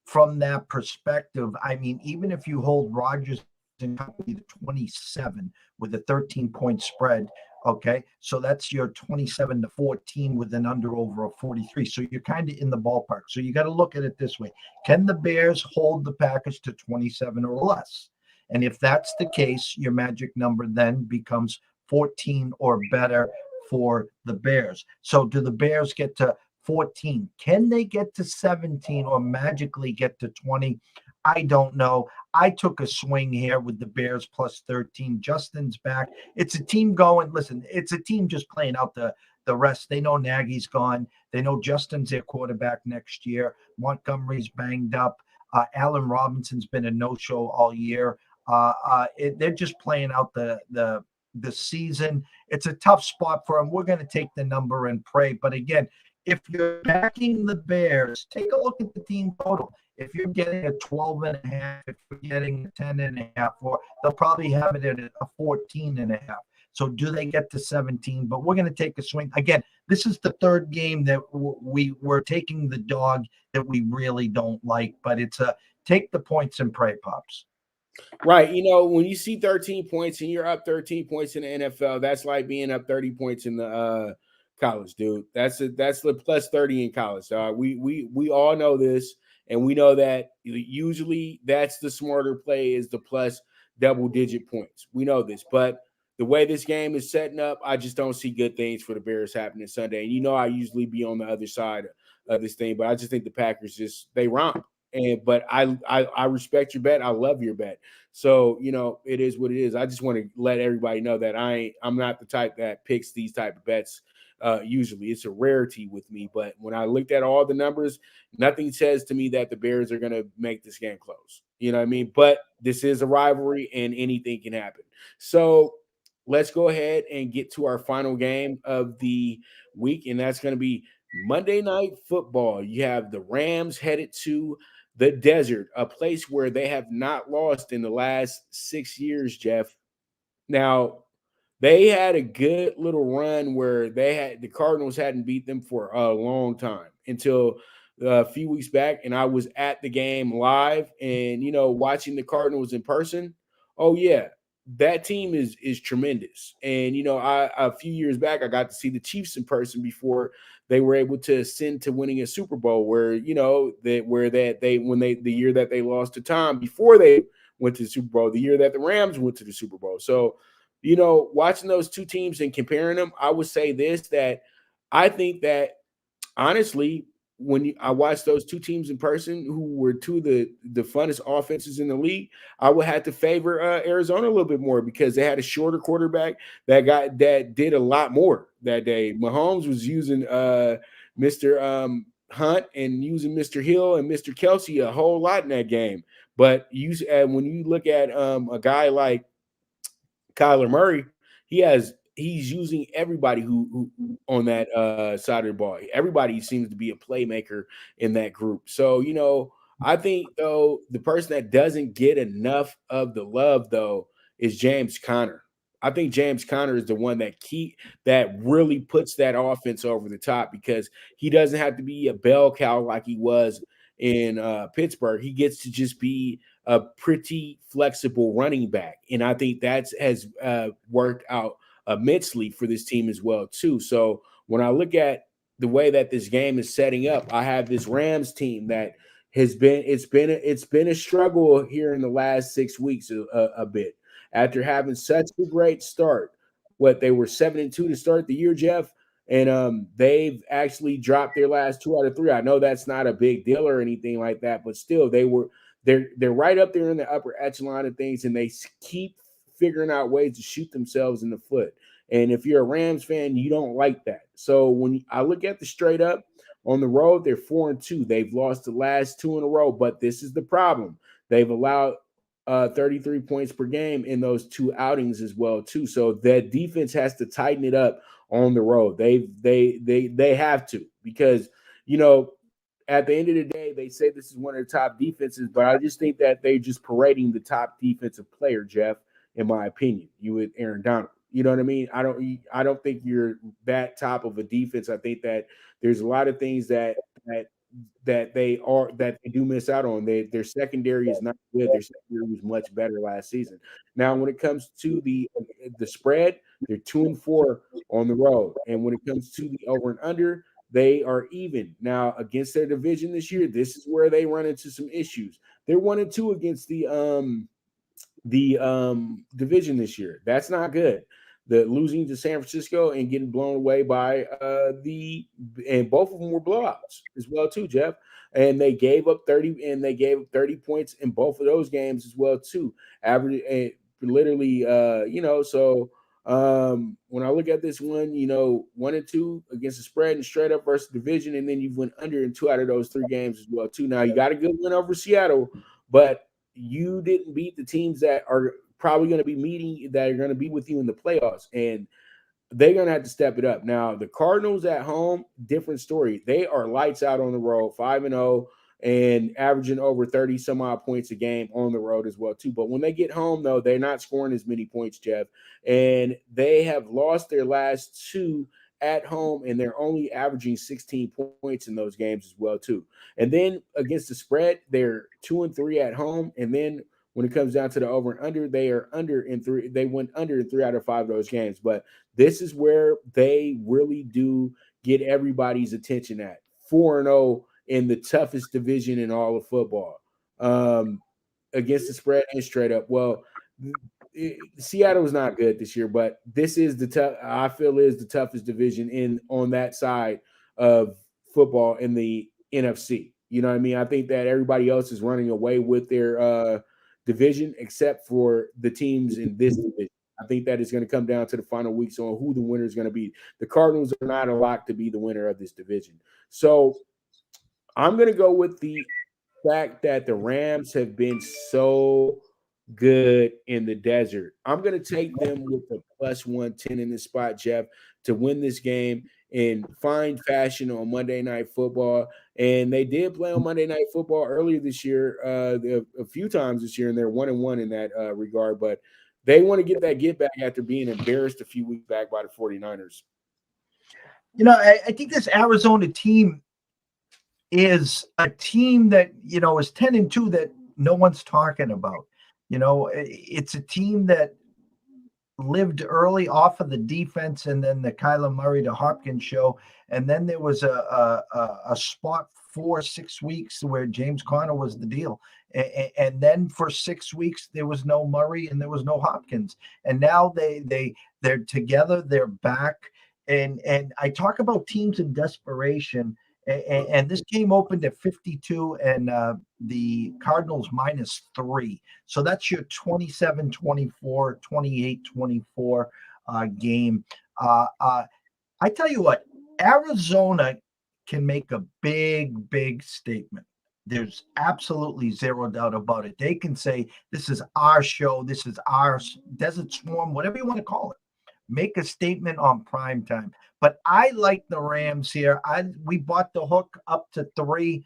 from that perspective, I mean, even if you hold Rodgers and company to 27 with a 13-point spread, okay, so that's your 27-14 with an under over of 43. So you're kind of in the ballpark. So you got to look at it this way. Can the Bears hold the Packers to 27 or less? And if that's the case, your magic number then becomes 14 or better for the Bears. So do the Bears get to 14? Can they get to 17 or magically get to 20? I don't know. I took a swing here with the Bears plus 13. Justin's back. It's a team going. Listen, it's a team just playing out the rest. They know Nagy's gone. They know Justin's their quarterback next year. Montgomery's banged up. Allen Robinson's been a no-show all year. They're just playing out the season. It's a tough spot for them. We're going to take the number and pray. But again, if you're backing the Bears, take a look at the team total. If you're getting a 12.5, if you're getting a 10.5, or they'll probably have it at a 14.5. So do they get to 17? But we're going to take a swing. Again, this is the third game that we're taking the dog that we really don't like. But it's a take the points and pray, Pops. Right. When you see 13 points and you're up 13 points in the NFL, that's like being up 30 points in the college, dude. That's the plus 30 in college. We all know this, and we know that usually that's the smarter play, is the plus double-digit points. We know this, but the way this game is setting up, I just don't see good things for the Bears happening Sunday. And I usually be on the other side of this thing, but I just think the Packers they romp. but I respect your bet. I love your bet. So, it is what it is. I just want to let everybody know that I'm not the type that picks these type of bets. Usually it's a rarity with me, but when I looked at all the numbers, nothing says to me that the Bears are going to make this game close. You know what I mean? But this is a rivalry and anything can happen. So let's go ahead and get to our final game of the week, and that's going to be Monday Night Football. You have the Rams headed to the desert, a place where they have not lost in the last 6 years, Jeff. Now, they had a good little run where the Cardinals hadn't beat them for a long time until a few weeks back, and I was at the game live and watching the Cardinals in person. Oh yeah, that team is tremendous. And a few years back I got to see the Chiefs in person before they were able to ascend to winning a Super Bowl, where the year that they lost to Tom before they went to the Super Bowl, the year that the Rams went to the Super Bowl. So watching those two teams and comparing them, I would say that I think that honestly, when I watched those two teams in person, who were two of the funnest offenses in the league, I would have to favor Arizona a little bit more because they had a shorter quarterback that did a lot more that day. Mahomes was using Mr. Hunt and using Mr. Hill and Mr. Kelsey a whole lot in that game. But when you look at a guy like Kyler Murray, he's using everybody who on that side of the ball. Everybody seems to be a playmaker in that group. So, I think though the person that doesn't get enough of the love though is James Conner. I think James Conner is the one that really puts that offense over the top because he doesn't have to be a bell cow like he was in Pittsburgh. He gets to just be a pretty flexible running back. And I think that has worked out immensely for this team as well, too. So when I look at the way that this game is setting up, I have this Rams team that it's been a struggle here in the last 6 weeks a bit. After having such a great start, they were 7-2 to start the year, Jeff, and they've actually dropped their last 2 out of 3. I know that's not a big deal or anything like that, but still, they're right up there in the upper echelon of things, and they keep figuring out ways to shoot themselves in the foot. And if you're a Rams fan, you don't like that. So when I look at the straight up on the road, they're 4-2. They've lost the last 2 in a row, but this is the problem. They've allowed 33 points per game in those 2 outings as well, too. So that defense has to tighten it up on the road. They have to, because at the end of the day, they say this is one of the top defenses, but I just think that they're just parading the top defensive player, Jeff, in my opinion. You with Aaron Donald. You know what I mean? I don't think you're that top of a defense. I think that there's a lot of things that they do miss out on. Their secondary is not good. Their secondary was much better last season. Now, when it comes to the spread, they're 2-4 on the road, and when it comes to the over and under, they are even. Now, against their division this year, this is where they run into some issues. They're 1-2 against the division this year. That's not good. The losing to San Francisco and getting blown away by and both of them were blowouts as well too, Jeff. And they gave up 30 points in both of those games as well too. Average and literally, so when I look at this one, 1-2 against the spread and straight up versus division, and then you went under in 2 out of those 3 games as well too. Now you got a good win over Seattle, but you didn't beat the teams that are probably going to be with you in the playoffs, and they're going to have to step it up. Now, the Cardinals at home, different story. They are lights out on the road, 5-0, and averaging over 30 some odd points a game on the road as well too. But when they get home, though, they're not scoring as many points, Jeff, and they have lost their last 2 at home, and they're only averaging 16 points in those games as well too. And then against the spread, they're 2-3 at home, and then when it comes down to the over and under, they are under in 3. They went under in 3 out of 5 of those games. But this is where they really do get everybody's attention at 4-0 in the toughest division in all of football, against the spread and straight up. Well, Seattle is not good this year, but this is I feel is the toughest division on that side of football in the NFC. You know what I mean? I think that everybody else is running away with their division except for the teams in this division. I think that is going to come down to the final weeks on who the winner is going to be. The Cardinals are not a lock to be the winner of this division. So I'm going to go with the fact that the Rams have been so good in the desert. I'm going to take them with the plus 110 in this spot, Jeff, to win this game in fine fashion on Monday Night Football. And they did play on Monday Night Football earlier this year, a few times this year, and they're 1-1 in that regard. But they want to get that get back after being embarrassed a few weeks back by the 49ers. You know, I think this Arizona team is a team that, you know, is 10-2 that no one's talking about. You know, it's a team that lived early off of the defense and then the Kyler Murray to Hopkins show. And then there was a spot for 6 weeks where James Conner was the deal. And then for 6 weeks, there was no Murray and there was no Hopkins. And now they're together, they're back. And I talk about teams in desperation. And this game opened at 52 and the Cardinals -3. So that's your 27-24, 28-24 game. I tell you what, Arizona can make a big statement. There's absolutely zero doubt about it. They can say, this is our show. This is our Desert Swarm, whatever you want to call it. Make a statement on prime time. But I like the Rams here. We bought the hook up to 3.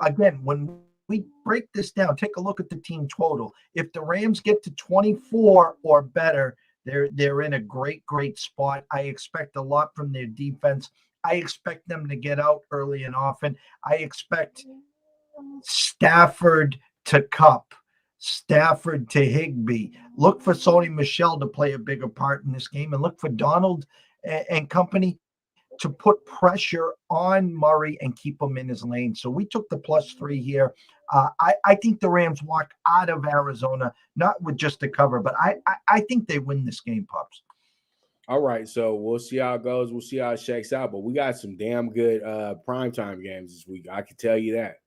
Again, when we break this down, take a look at the team total. If the Rams get to 24 or better, they're in a great spot. I expect a lot from their defense. I expect them to get out early and often. I expect Stafford to Cup, Stafford to Higbee. Look for Sony Michel to play a bigger part in this game, and look for Donald and company to put pressure on Murray and keep him in his lane. So we took the +3 here. I think the Rams walk out of Arizona, not with just a cover, but I think they win this game, Pups. All right, so we'll see how it goes. We'll see how it shakes out. But we got some damn good primetime games this week. I can tell you that.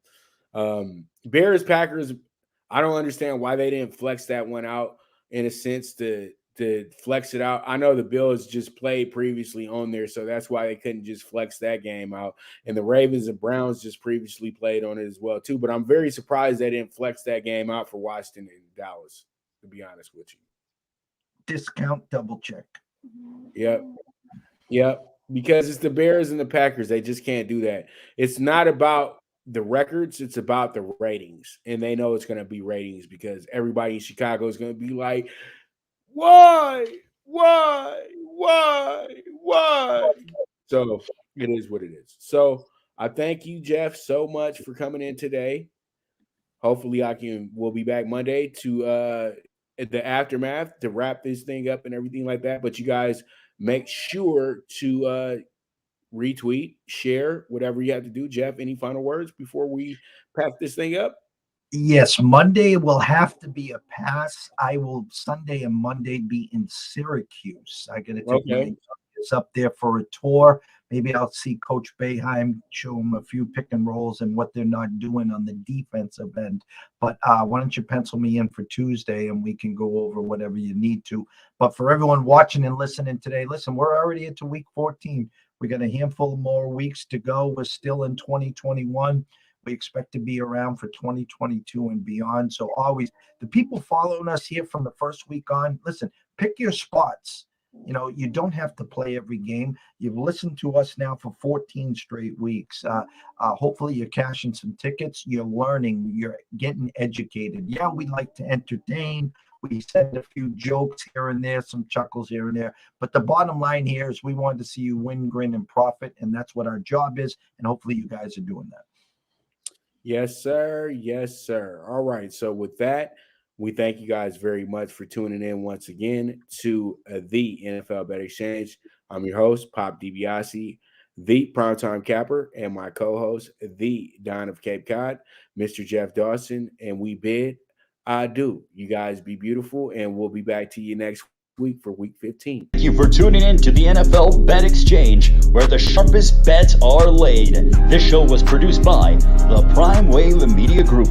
Bears, Packers, I don't understand why they didn't flex that one out in a sense to flex it out. I know the Bills just played previously on there, so that's why they couldn't just flex that game out. And the Ravens and Browns just previously played on it as well, too. But I'm very surprised they didn't flex that game out for Washington and Dallas, to be honest with you. Discount double check. Yep. Because it's the Bears and the Packers. They just can't do that. It's not about the records. It's about the ratings. And they know it's going to be ratings because everybody in Chicago is going to be like, why? So it is what it is. So I thank you, Jeff, so much for coming in today. Hopefully we'll be back Monday to the aftermath to wrap this thing up and everything like that. But you guys make sure to retweet, share, whatever you have to do. Jeff, any final words before we pack this thing up? Yes, Monday will have to be a pass. I will Sunday and Monday be in Syracuse. I got to take my youngest up there for a tour. Maybe I'll see Coach Boeheim, show him a few pick and rolls and what they're not doing on the defensive end. But why don't you pencil me in for Tuesday and we can go over whatever you need to. But for everyone watching and listening today, listen, we're already into week 14. We got a handful more weeks to go. We're still in 2021. We expect to be around for 2022 and beyond. So always, the people following us here from the first week on, listen, pick your spots. You know, you don't have to play every game. You've listened to us now for 14 straight weeks. Hopefully you're cashing some tickets. You're learning. You're getting educated. Yeah, we like to entertain. We send a few jokes here and there, some chuckles here and there. But the bottom line here is we want to see you win, grin, and profit. And that's what our job is. And hopefully you guys are doing that. Yes, sir. Yes, sir. All right. So with that, we thank you guys very much for tuning in once again to the NFL Bet Exchange. I'm your host, Pop DiBiase, the Primetime Capper, and my co-host, the Don of Cape Cod, Mr. Jeff Dawson. And we bid adieu. You guys be beautiful, and we'll be back to you next week. week for Week 15. Thank you for tuning in to the NFL Bet Exchange, where the sharpest bets are laid. This show was produced by the Prime Wave Media Group.